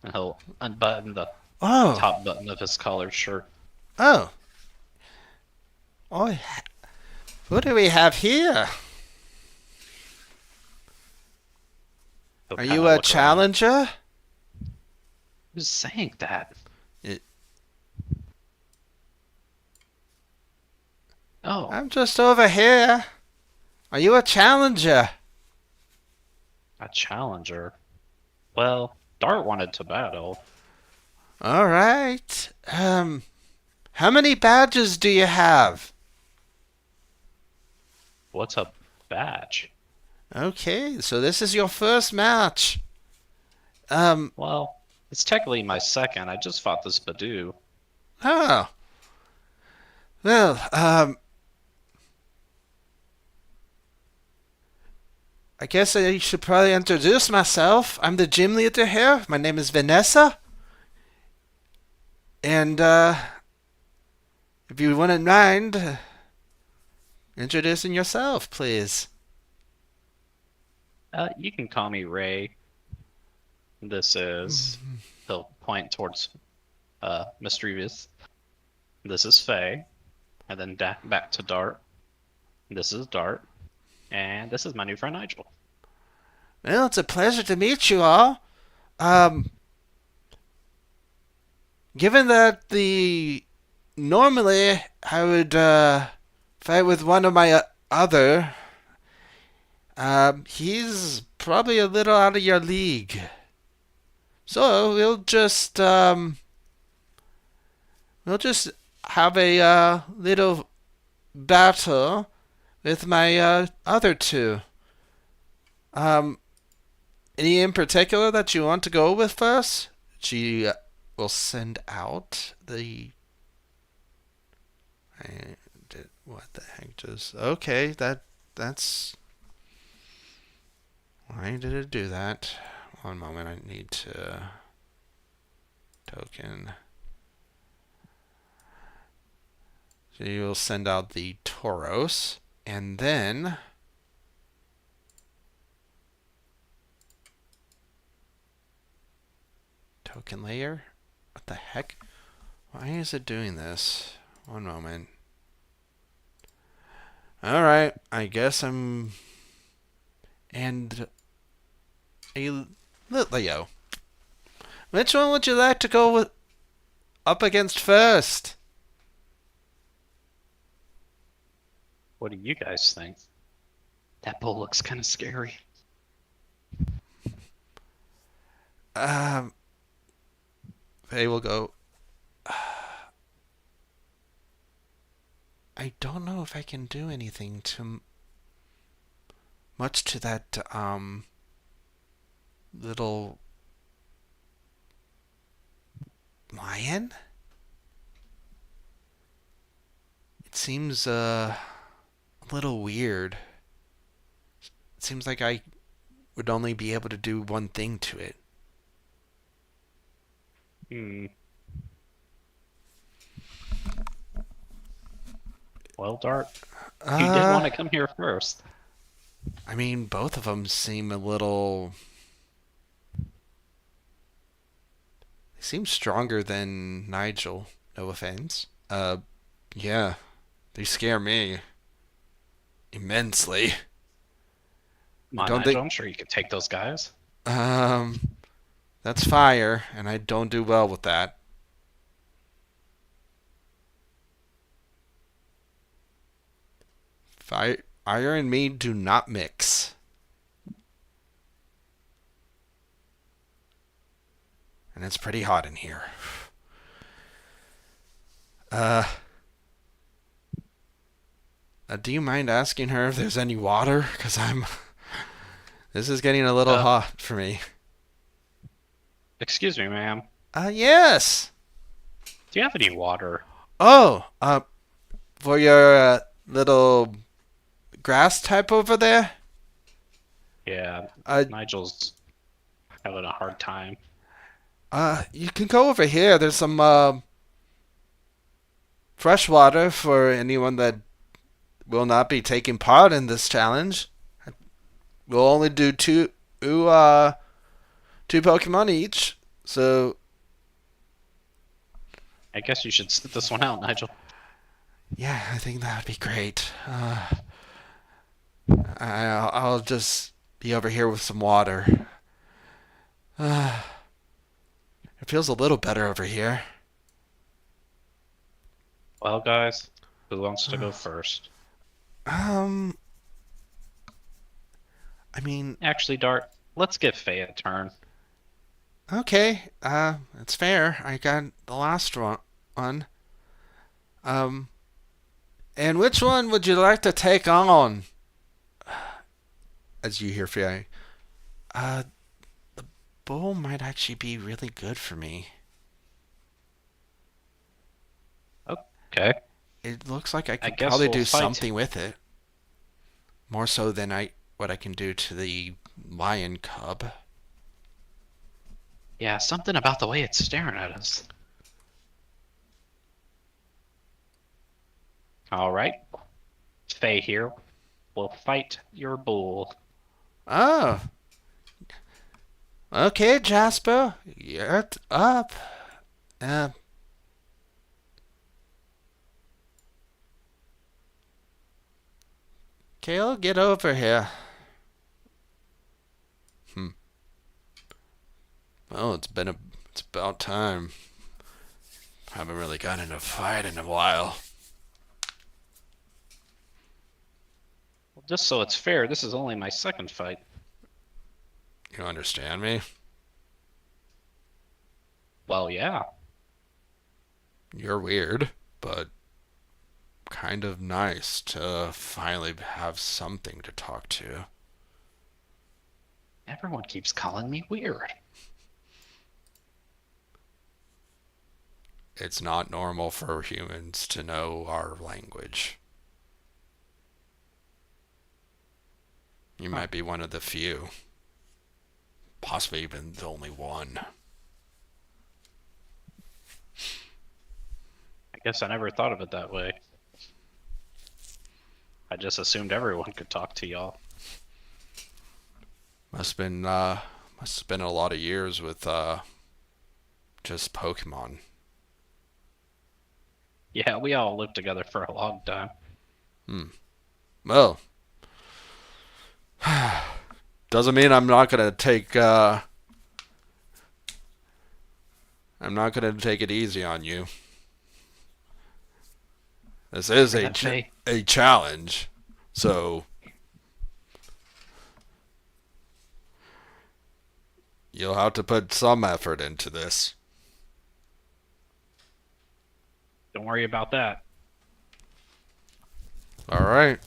And he'll unbutton the Oh! top button of his collared shirt. Oh! Oh, what do we have here? He'll Are kind you of a look around. challenger? Who's saying that? It, Oh, I'm just over here. Are you a challenger? a challenger. Well, Dart wanted to battle. All right. How many badges do you have? What's a badge? Okay, so this is your first match. Um, Well, it's technically my second. I just fought this Badoo. oh, well, I guess I should probably introduce myself. I'm the gym leader here. My name is Vanessa. And, if you wouldn't mind introducing yourself, please. You can call me Ray. This is, he'll point towards Mischievous. This is Faye. And then back to Dart. This is Dart. And this is my new friend Nigel. Well, it's a pleasure to meet you all. Um, given that the normally I would fight with one of my other, he's probably a little out of your league. So we'll just have a little battle with my other two. Um, any in particular that you want to go with first? She will send out the. What the heck? Just okay. That's. Why did it do that? One moment. I need to token. So you will send out the Tauros, and then token layer. What the heck? Why is it doing this? One moment. Alright, I guess I'm. And a Leo. Which one would you like to go with up against first? What do you guys think? That bull looks kind of scary. Um, they will go. I don't know if I can do anything to much to that little lion. It seems a little weird. It seems like I would only be able to do one thing to it. Hmm. Well, Dart, you did want Uh, to come here first. I mean, both of them seem a little. They seem stronger than Nigel. No offense. Yeah, they scare me immensely. Come I on, don't Nigel, think. I'm sure you could take those guys. Um, that's fire, and I don't do well with that. Fire and me do not mix. And it's pretty hot in here. Uh, do you mind asking her if there's any water? Because I'm. This is getting a little Uh, hot for me. Excuse me, ma'am. Yes. Do you have any water? Oh, for your little grass type over there? Yeah, Uh, Nigel's having a hard time. you can go over here. There's some fresh water for anyone that will not be taking part in this challenge. We'll only do two Pokemon each. So I guess you should sit this one out, Nigel. yeah, I think that would be great. I'll just be over here with some water. Uh, it feels a little better over here. Well, guys, who wants to go first? Um, I mean, Actually, Dart, let's give Faye a turn. okay, it's fair. I got the last one. Um, and which one would you like to take on? As you hear Faye, uh, the bowl might actually be really good for me. Okay. It looks like I I could guess probably we'll do fight. something with it. More so than what I can do to the lion cub. Yeah, something about the way it's staring at us. All right. Faye here. We'll fight your bull. Oh, okay, Jasper. You're up. Uh, Kale, get over here. Hmm. Well, it's about time. Haven't really gotten in a fight in a while. Well, just so it's fair, this is only my second fight. You understand me? Well, yeah. You're weird, but kind of nice to finally have something to talk to. Everyone keeps calling me weird. It's not normal for humans to know our language. You Huh. might be one of the few, possibly even the only one. I guess I never thought of it that way. I just assumed everyone could talk to y'all. Must have been a lot of years with just Pokemon. Yeah, we all lived together for a long time. Hmm. Well, doesn't mean I'm not gonna take it easy on you. This is Remember that, Faye? a challenge, so you'll have to put some effort into this. Don't worry about that. All right.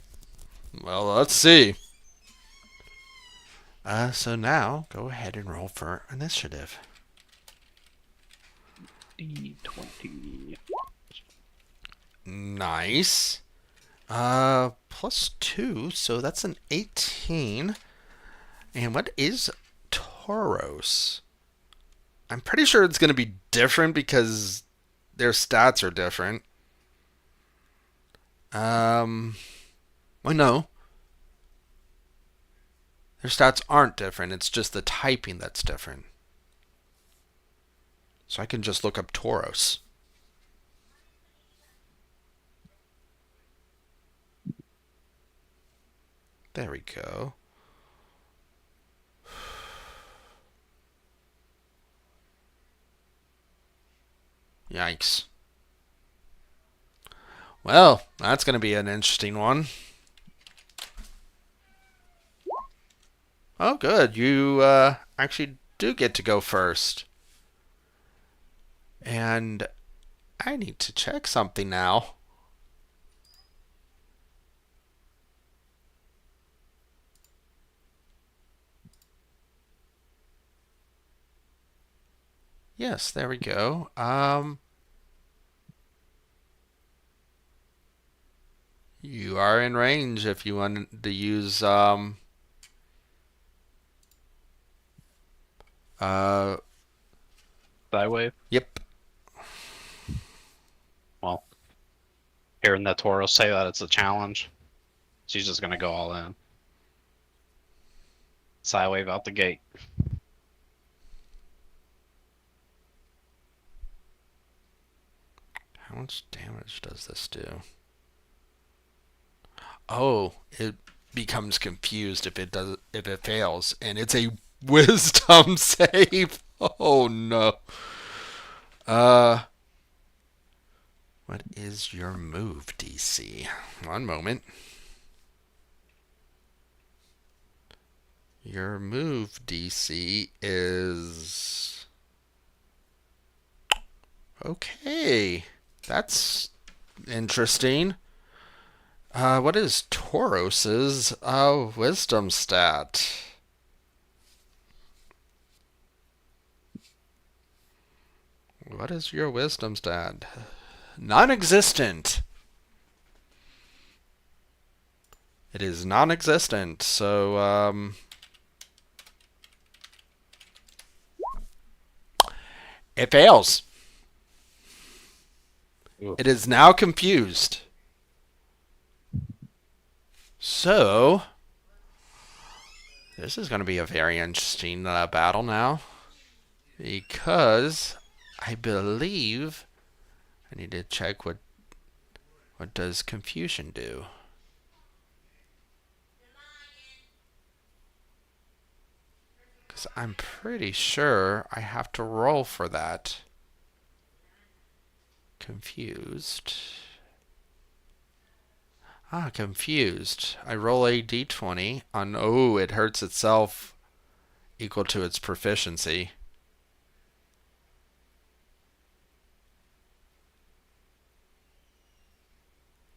Well, let's see. So now go ahead and roll for initiative. D20. Nice. +2, so that's an 18. And what is Tauros? I'm pretty sure it's going to be different because their stats are different. Um, well, no, their stats aren't different. It's just the typing that's different. So I can just look up Tauros. There we go. Yikes. Well, that's going to be an interesting one. Oh, good. You actually do get to go first. And I need to check something now. Yes, there we go. You are in range if you want to use uh Wave. yep. Well, hearing that Toro say that it's a challenge, she's just gonna go all in. Wave out the gate. How much damage does this do? Oh, it becomes confused if it fails, and it's a wisdom save. Oh no. Uh, what is your move, DC? One moment. Your move, DC, is okay. That's Interesting. What is Tauros's wisdom stat? What is your wisdom stat? Non-existent. It is non-existent. So, it fails. Ooh. It is now confused. So, this is going to be a very interesting battle now. Because I believe I need to check what does confusion do. Because I'm pretty sure I have to roll for that. Confused. Confused. I roll a d20 on, oh, it hurts itself equal to its proficiency.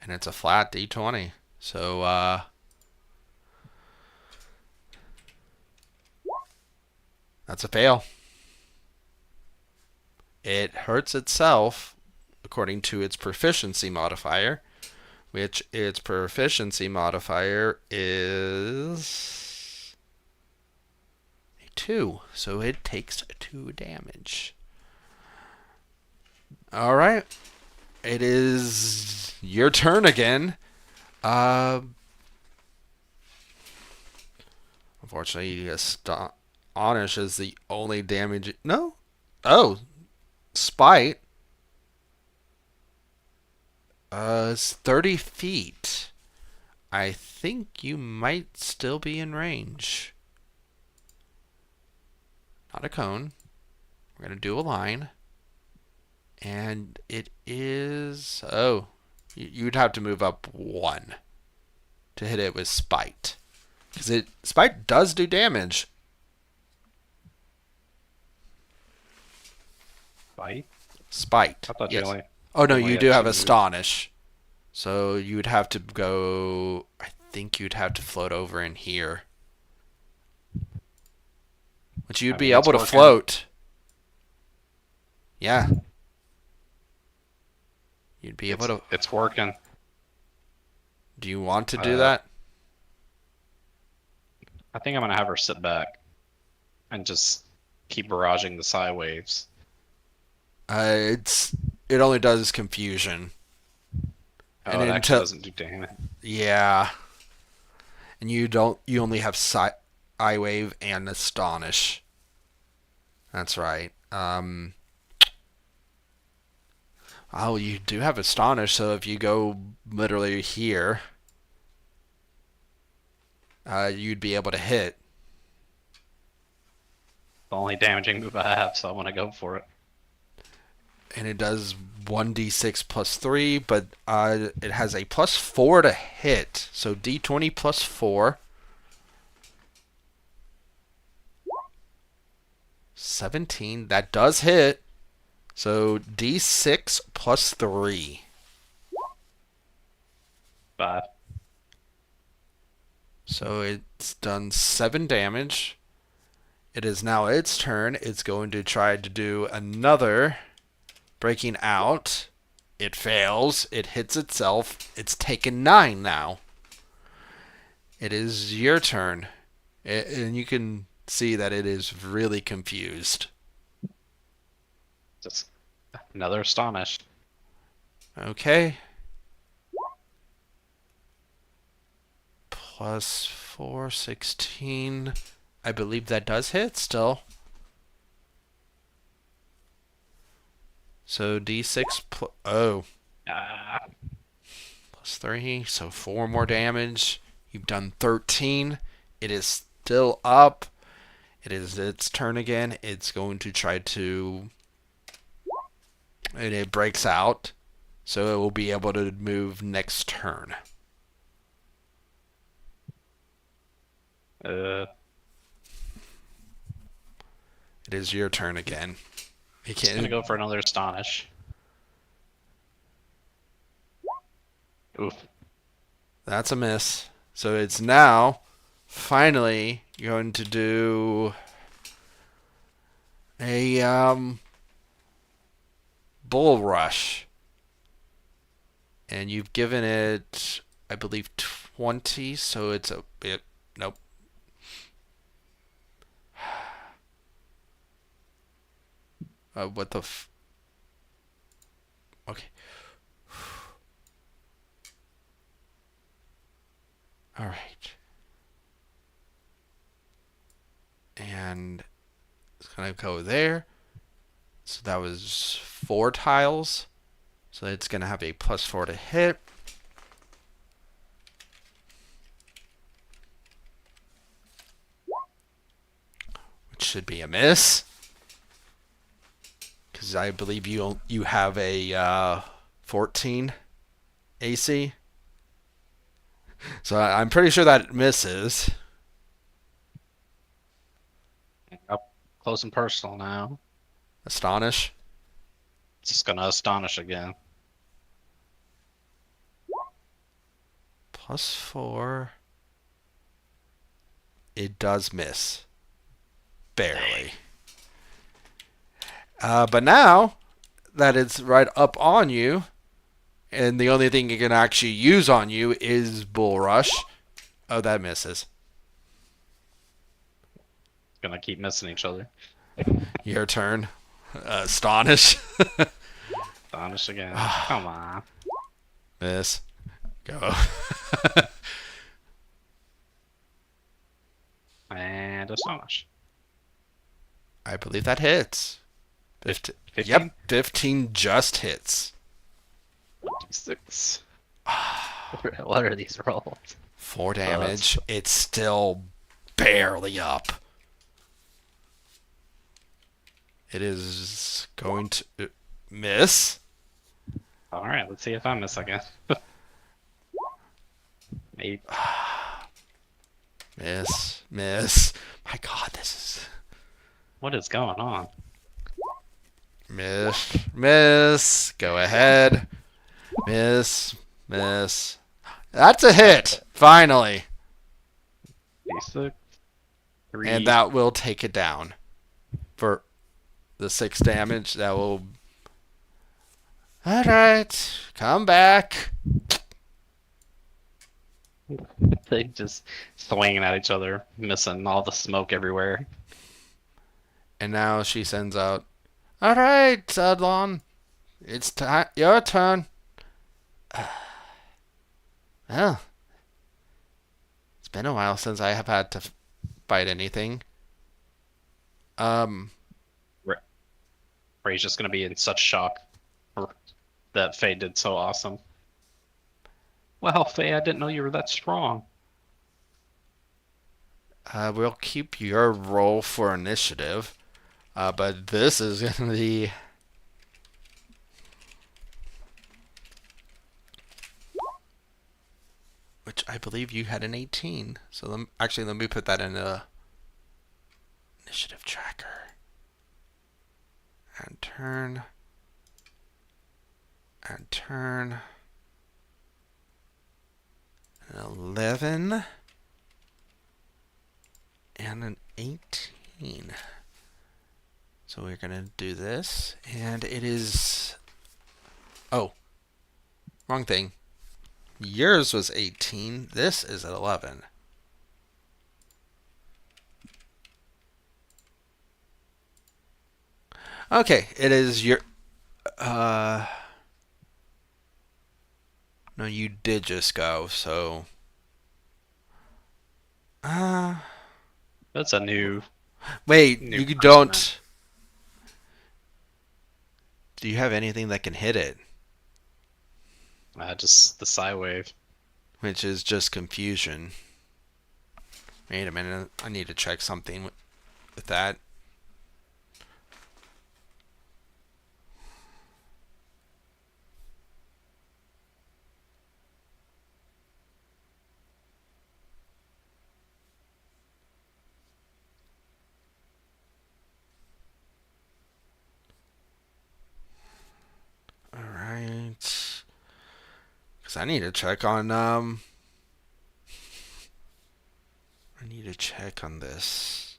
And it's a flat d20. So, that's a fail. It hurts itself according to its proficiency modifier, which its proficiency modifier is a 2. So it takes 2 damage. Alright. It is your turn again. Unfortunately, Astonish is the only damage. No? Oh, Spite. It's 30 feet. I think you might still be in range. Not a cone. We're going to do a line. And it is... Oh, you'd have to move up 1 to hit it with Spite. Because Spite does do damage. Bite? Spite. I thought Yes. you only. Oh, no, Only you had do have 2 moves. Astonish. So you would have to go... I think you'd have to float over in here. Which you'd I be mean, it's able to working. float. Yeah. You'd be able to... It's working. Do you want to do Uh, that? I think I'm gonna have her sit back and just keep barraging the psi waves. It only does confusion. Oh, And it actually until... doesn't do damage. Yeah. And you only have Eye Wave and Astonish. That's right. Oh, you do have Astonish, so if you go literally here, you'd be able to hit. The only damaging move I have, so I want to go for it. And it does 1d6 plus 3, but it has a plus 4 to hit. So d20 plus 4. 17. That does hit. So d6 plus 3. 5. So it's done 7 damage. It is now its turn. It's going to try to do another breaking out. It fails. It hits itself. It's taken 9 now. It is your turn. And you can see that it is really confused. Just another astonish. Okay. Plus 4, 16. I believe that does hit still. So d6 oh, Ah, plus 3. So 4 more damage. You've done 13. It is still up. It is its turn again. It's going to try to... And it breaks out. So it will be able to move next turn. It is your turn again. You just gonna can't... go for another astonish. Oof. That's a miss. So it's now finally going to do a bull rush. And you've given it, I believe, 20, so it's a bit. Nope. What the Okay. All right. And it's going to go there. So that was 4 tiles. So it's going to have a +4 to hit. Which should be a miss. Because I believe you have a 14 AC. So I'm pretty sure that misses. Up close and personal now. Astonish. It's just gonna astonish again. +4. It does miss. Barely. But now that it's right up on you, and the only thing you can actually use on you is Bull Rush. Oh, that misses. It's gonna keep missing each other. Your turn. Astonish. Astonish again. Come on. Miss. Go. And astonish. I believe that hits. 15. 15? Yep, 15 just hits. 26. What are these rolls? 4 damage. It's still barely up. It is going to miss. Alright, let's see if I miss again. 8. Miss. Miss. My God, this is... What is going on? Miss. Miss. Go ahead. Miss. Miss. That's a hit. Finally. D6. 3. And that will take it down. For the 6 damage, that will... Alright. Come back. They just swinging at each other, missing all the smoke everywhere. And now she sends out... Alright, Adlon. It's your turn. Well, it's been a while since I have had to fight anything. Ray's just gonna be in such shock that Faye did so awesome. Wow, Faye, I didn't know you were that strong. We'll keep your roll for initiative. But this is going to be... Which I believe you had an 18. So actually, let me put that in a initiative tracker. And turn. And turn. An 11. And an 18. So we're going to do this. And it is... Oh. Wrong thing. Yours was 18. This is 11. Okay, it is your... No, you did just go, so... That's a new. Wait, New you person, don't... Do you have anything that can hit it? Just the psi wave. Which is just confusion. Wait a minute, I need to check something with that. Alright. Because I need to check on I need to check on this.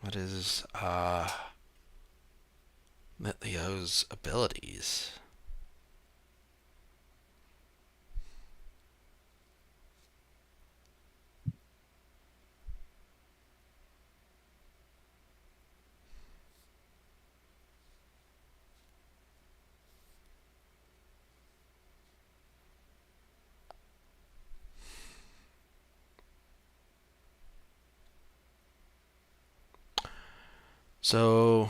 What is Litlio's abilities? So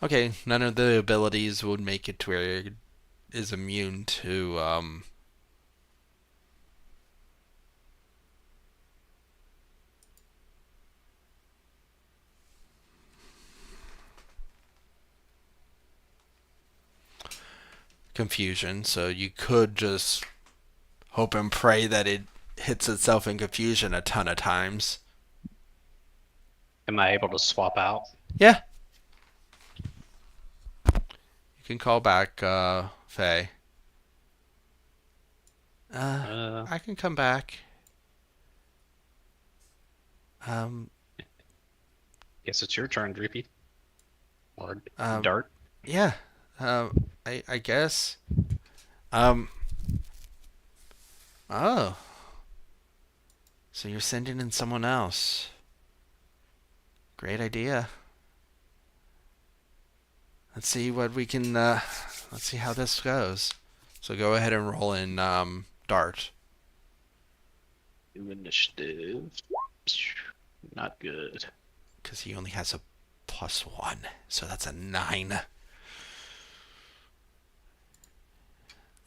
okay, none of the abilities would make it to where it is immune to confusion. So you could just hope and pray that it hits itself in confusion a ton of times. Am I able to swap out? Yeah, you can call back Faye. Uh, I can come back. Um, Guess it's your turn, Drippy. Or um, Dart. yeah. I guess. Um, oh, so you're sending in someone else. Great idea. Let's see what we can. Let's see how this goes. So go ahead and roll in Dart. New initiative. Not good. Because he only has a +1, so that's a 9.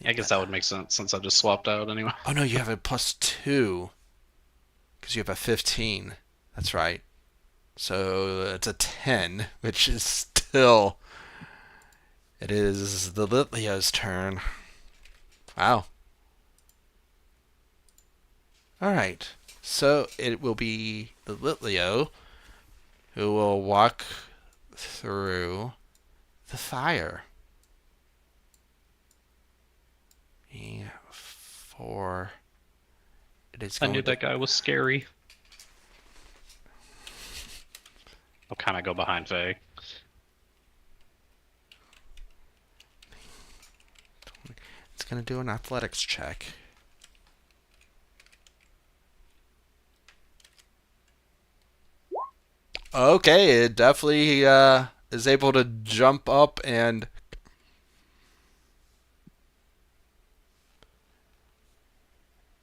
I guess that would make sense since I just swapped out anyway. Oh no, you have a +2 because you have a 15. That's right. So it's a 10, which is still. It is the Litlio's turn. Wow. All right. So it will be the Litlio who will walk through the fire. For it is I going knew to. that guy was scary. I'll kind of go behind Faye. It's going to do an athletics check. Okay, it definitely is able to jump up and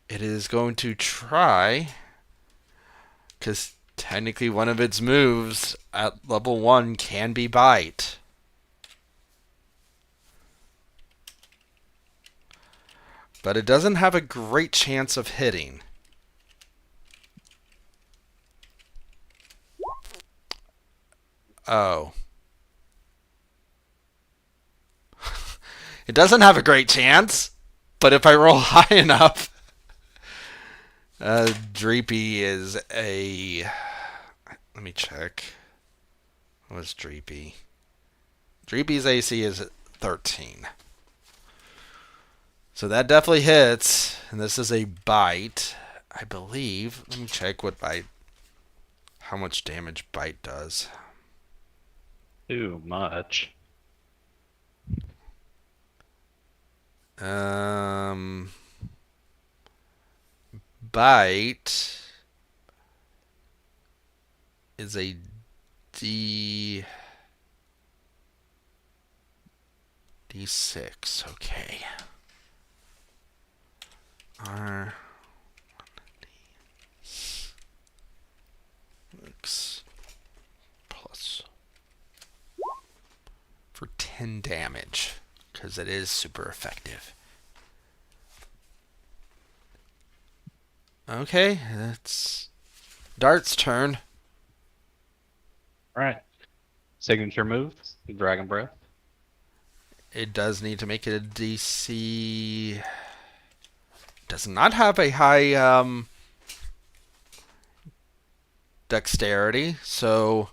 it is going to try because technically one of its moves at level 1 can be bite. But it doesn't have a great chance of hitting. Oh. It doesn't have a great chance, but if I roll high enough, Dreepy is a. Let me check. What was Dreepy? Dreepy's AC is 13. So that definitely hits, and this is a bite, I believe. Let me check what bite, how much damage bite does. Too much. Bite is a D6. Okay. R X plus for 10 damage because it is super effective. Okay, that's Dart's turn. All right. Signature move. Dragon Breath. It does need to make it a DC. Does not have a high dexterity. So,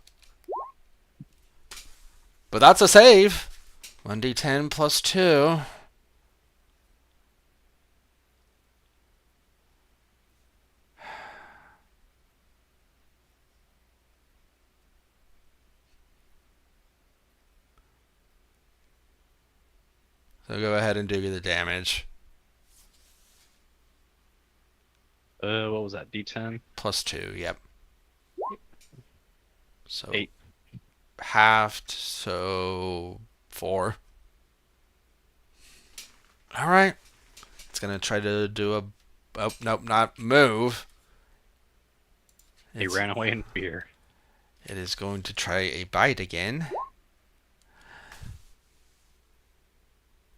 but that's a save. 1d10 plus 2. So go ahead and do the damage. What was that? D10? Plus 2, yep. So 8. halved, so 4. Alright. It's going to try to do a... Oh, nope, not move. He ran away in fear. It is going to try a bite again.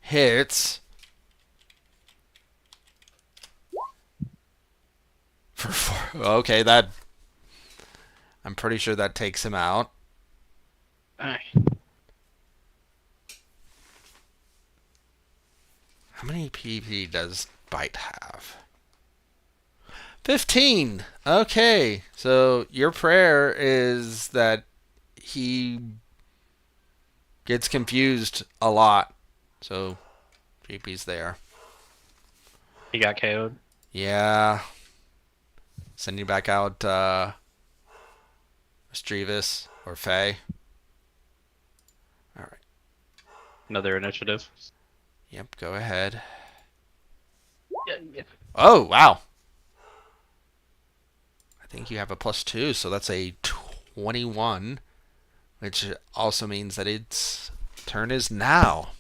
Hits. For 4. Okay, that... I'm pretty sure that takes him out. Aye. How many PP does bite have? 15. Okay, so your prayer is that he gets confused a lot. So PP's there. He got KO'd. Yeah. Send you back out Strevis or Faye. Alright. Another initiative. Yep, go ahead. Yeah. Oh, wow. I think you have a plus 2, so that's a 21. Which also means that its turn is now.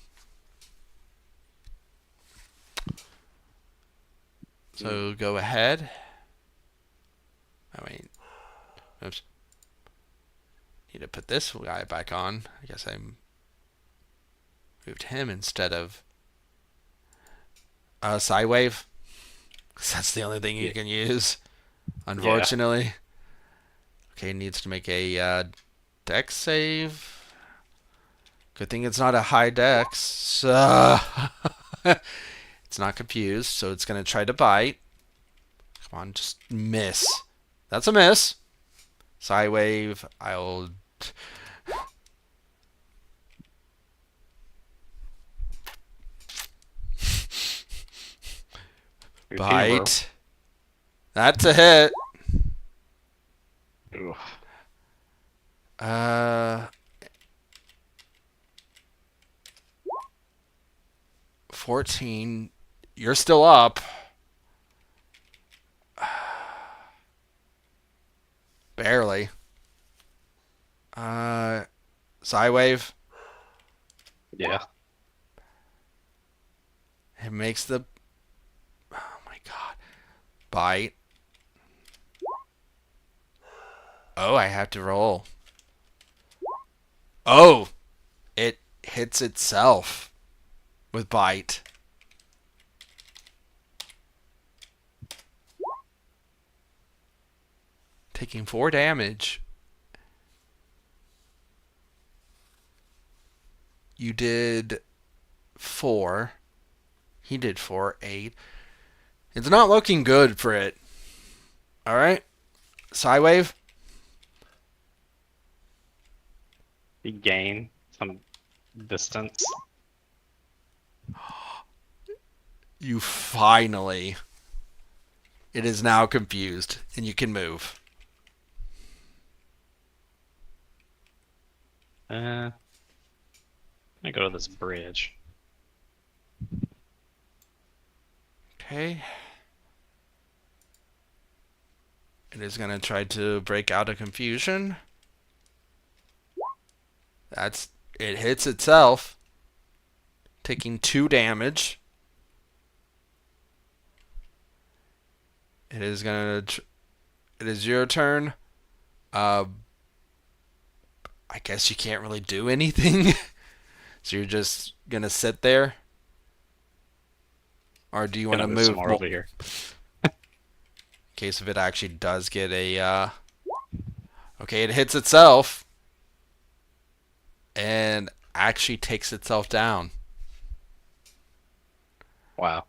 So go ahead. I mean, oops. Need to put this guy back on. I guess I moved him instead of Psywave. Because that's the only thing you can use, unfortunately. Yeah. Okay, needs to make a dex save. Good thing it's not a high dex. It's not confused, so it's going to try to bite. Come on, just miss. That's a miss. Psywave, I'll... Bite. That's a hit. Ooh. 14. You're still up. Barely. Psywave. Yeah. It makes the... Oh my god. Bite. Oh, I have to roll. Oh! It hits itself with bite. Taking 4 damage. You did 4. He did 4, 8. It's not looking good for it. Alright. Psywave. He gained some distance. You finally... It is now confused, and you can move. Let me go to this bridge. Okay. It is going to try to break out of confusion. It hits itself, taking 2 damage. It is it is your turn. I guess you can't really do anything. So you're just gonna sit there, or do you want to move some more over here? In case if it actually does get a okay, it hits itself and actually takes itself down. Wow.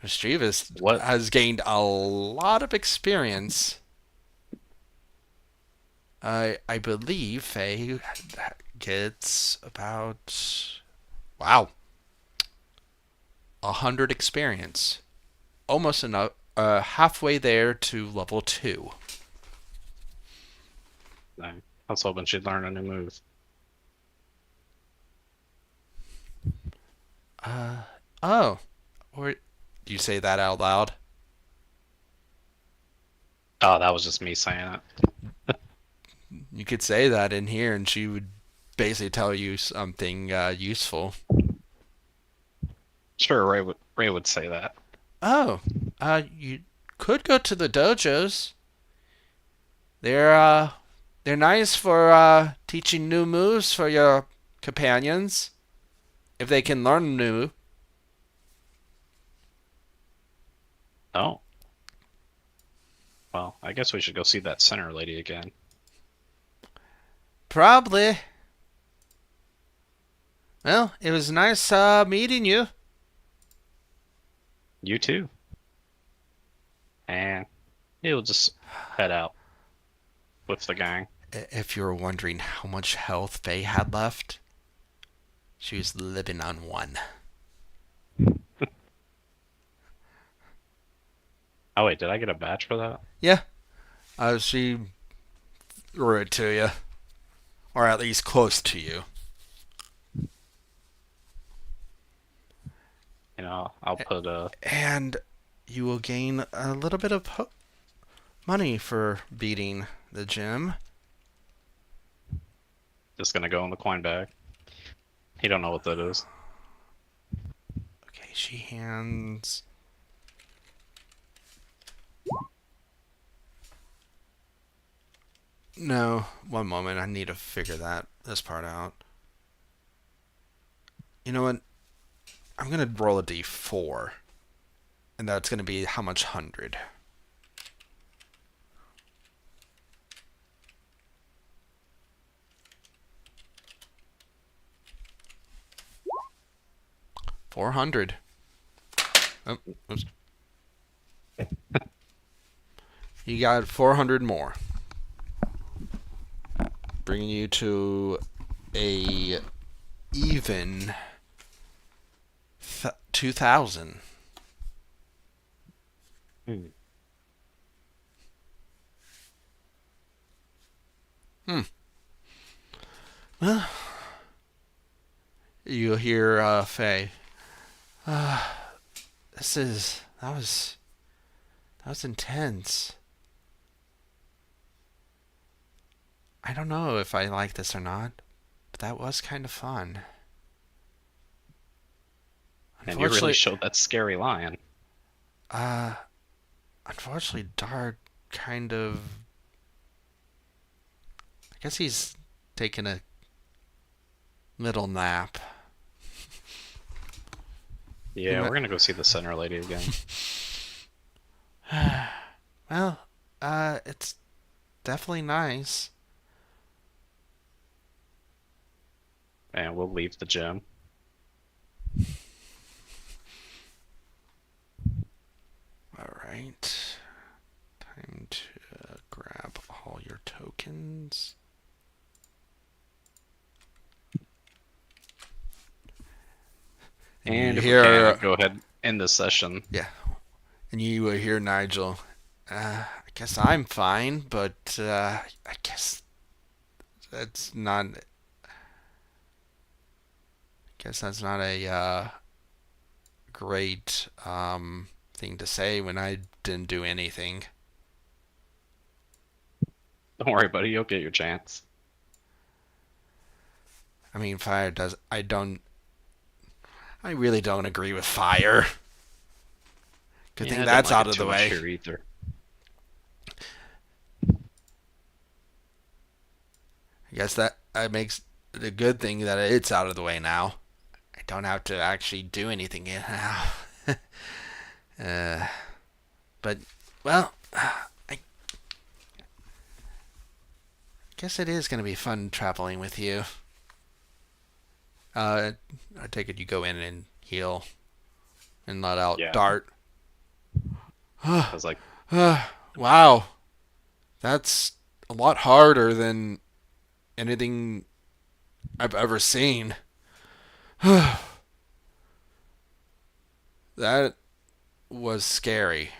Mischievous What? has gained a lot of experience. I believe Faye gets about, wow, 100 experience. Almost enough, halfway there to level 2. I was hoping she'd learn a new move. Oh, or do you say that out loud? Oh, that was just me saying it. You could say that in here and she would basically tell you something useful. Sure, Ray would say that. Oh, you could go to the dojos. They're they're nice for teaching new moves for your companions if they can learn new. Oh, well, I guess we should go see that center lady again. Probably. Well, it was nice meeting you. You too. And he'll just head out with the gang. If you were wondering how much health Faye had left, she was living on 1. Oh wait, did I get a badge for that? Yeah, she threw it to you, or at least close to you. You know, I'll put a. And you will gain a little bit of money for beating the gym. Just gonna go in the coin bag. He don't know what that is. Okay, she hands. No, one moment. I need to figure this part out. You know what? I'm gonna roll a d4, and that's gonna be how much 100. $400. Oh, oops. You got 400 more, bringing you to a even 2,000. Hmm. Well, you'll hear Faye. This is that was intense. I don't know if I like this or not, but that was kind of fun. And you really Unfortunately, showed that scary lion. uh, unfortunately, Dart kind of. I guess he's taking a little nap. Yeah, we're gonna go see the center lady again. Well, it's definitely nice. And we'll leave the gym. All right. Time to grab all your tokens. And you if hear, we can, go ahead and end this session. yeah, and you will hear Nigel. I guess I'm fine, but I guess that's not. I guess that's not a great thing to say when I didn't do anything. Don't worry, buddy. You'll get your chance. I mean, fire does. I really don't agree with fire. Good Yeah, thing I didn't that's like out it of too the much way. here either. I guess that makes the good thing that it's out of the way now. I don't have to actually do anything now. uh, but, well, I guess it is going to be fun traveling with you. I take it you go in and heal and let out Yeah. Dart. I was like, Wow, that's a lot harder than anything I've ever seen. That was scary.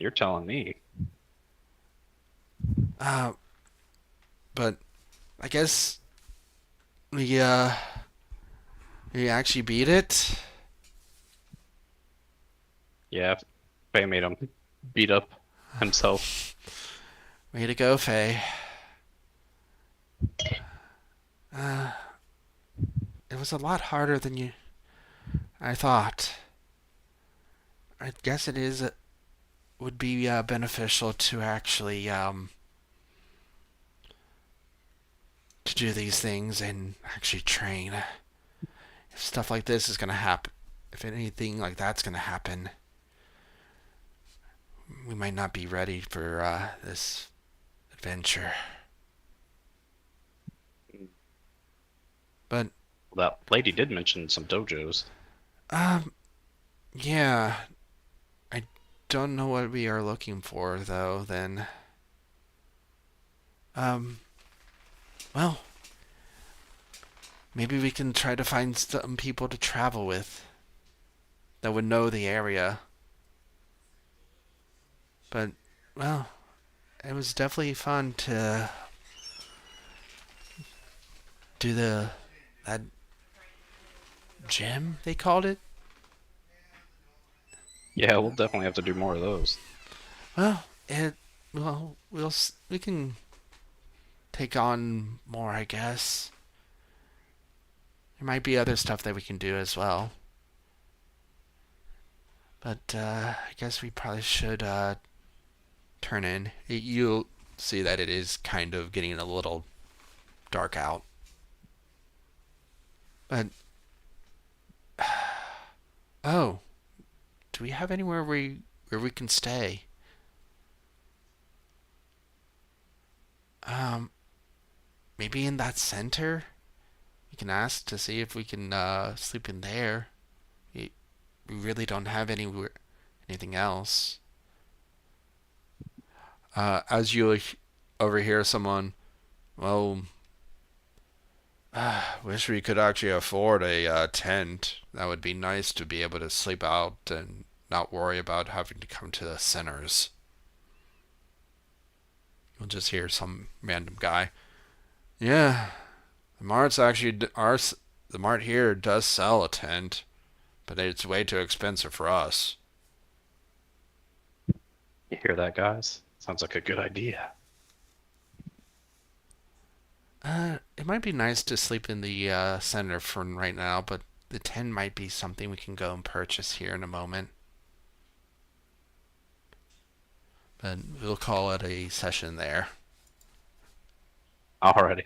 "You're telling me." Uh, but I guess we we actually beat it. Yeah, Faye made him beat up himself. Way to go, Faye. It was a lot harder than I thought. I guess it is would be beneficial to actually to do these things and actually train. If stuff like this is gonna happen, if anything like that's gonna happen, we might not be ready for this adventure. But That lady did mention some dojos. um, yeah, I don't know what we are looking for though. Then um, well, maybe we can try to find some people to travel with that would know the area. But well, it was definitely fun to do that gym they called it. Yeah, we'll definitely have to do more of those. Well, it well we can take on more, I guess. There might be other stuff that we can do as well. But I guess we probably should turn in. You'll see that it is kind of getting a little dark out. But oh, do we have anywhere where we can stay? Um, maybe in that center. We can ask to see if we can sleep in there. We really don't have anything else. As you overhear someone, well, wish we could actually afford a tent. That would be nice to be able to sleep out and not worry about having to come to the centers. You'll just hear some random guy. Yeah, the mart's actually the mart here does sell a tent, but it's way too expensive for us. You hear that, guys? Sounds like a good idea. It might be nice to sleep in the center for right now, but the tent might be something we can go and purchase here in a moment. But we'll call it a session there. Alrighty.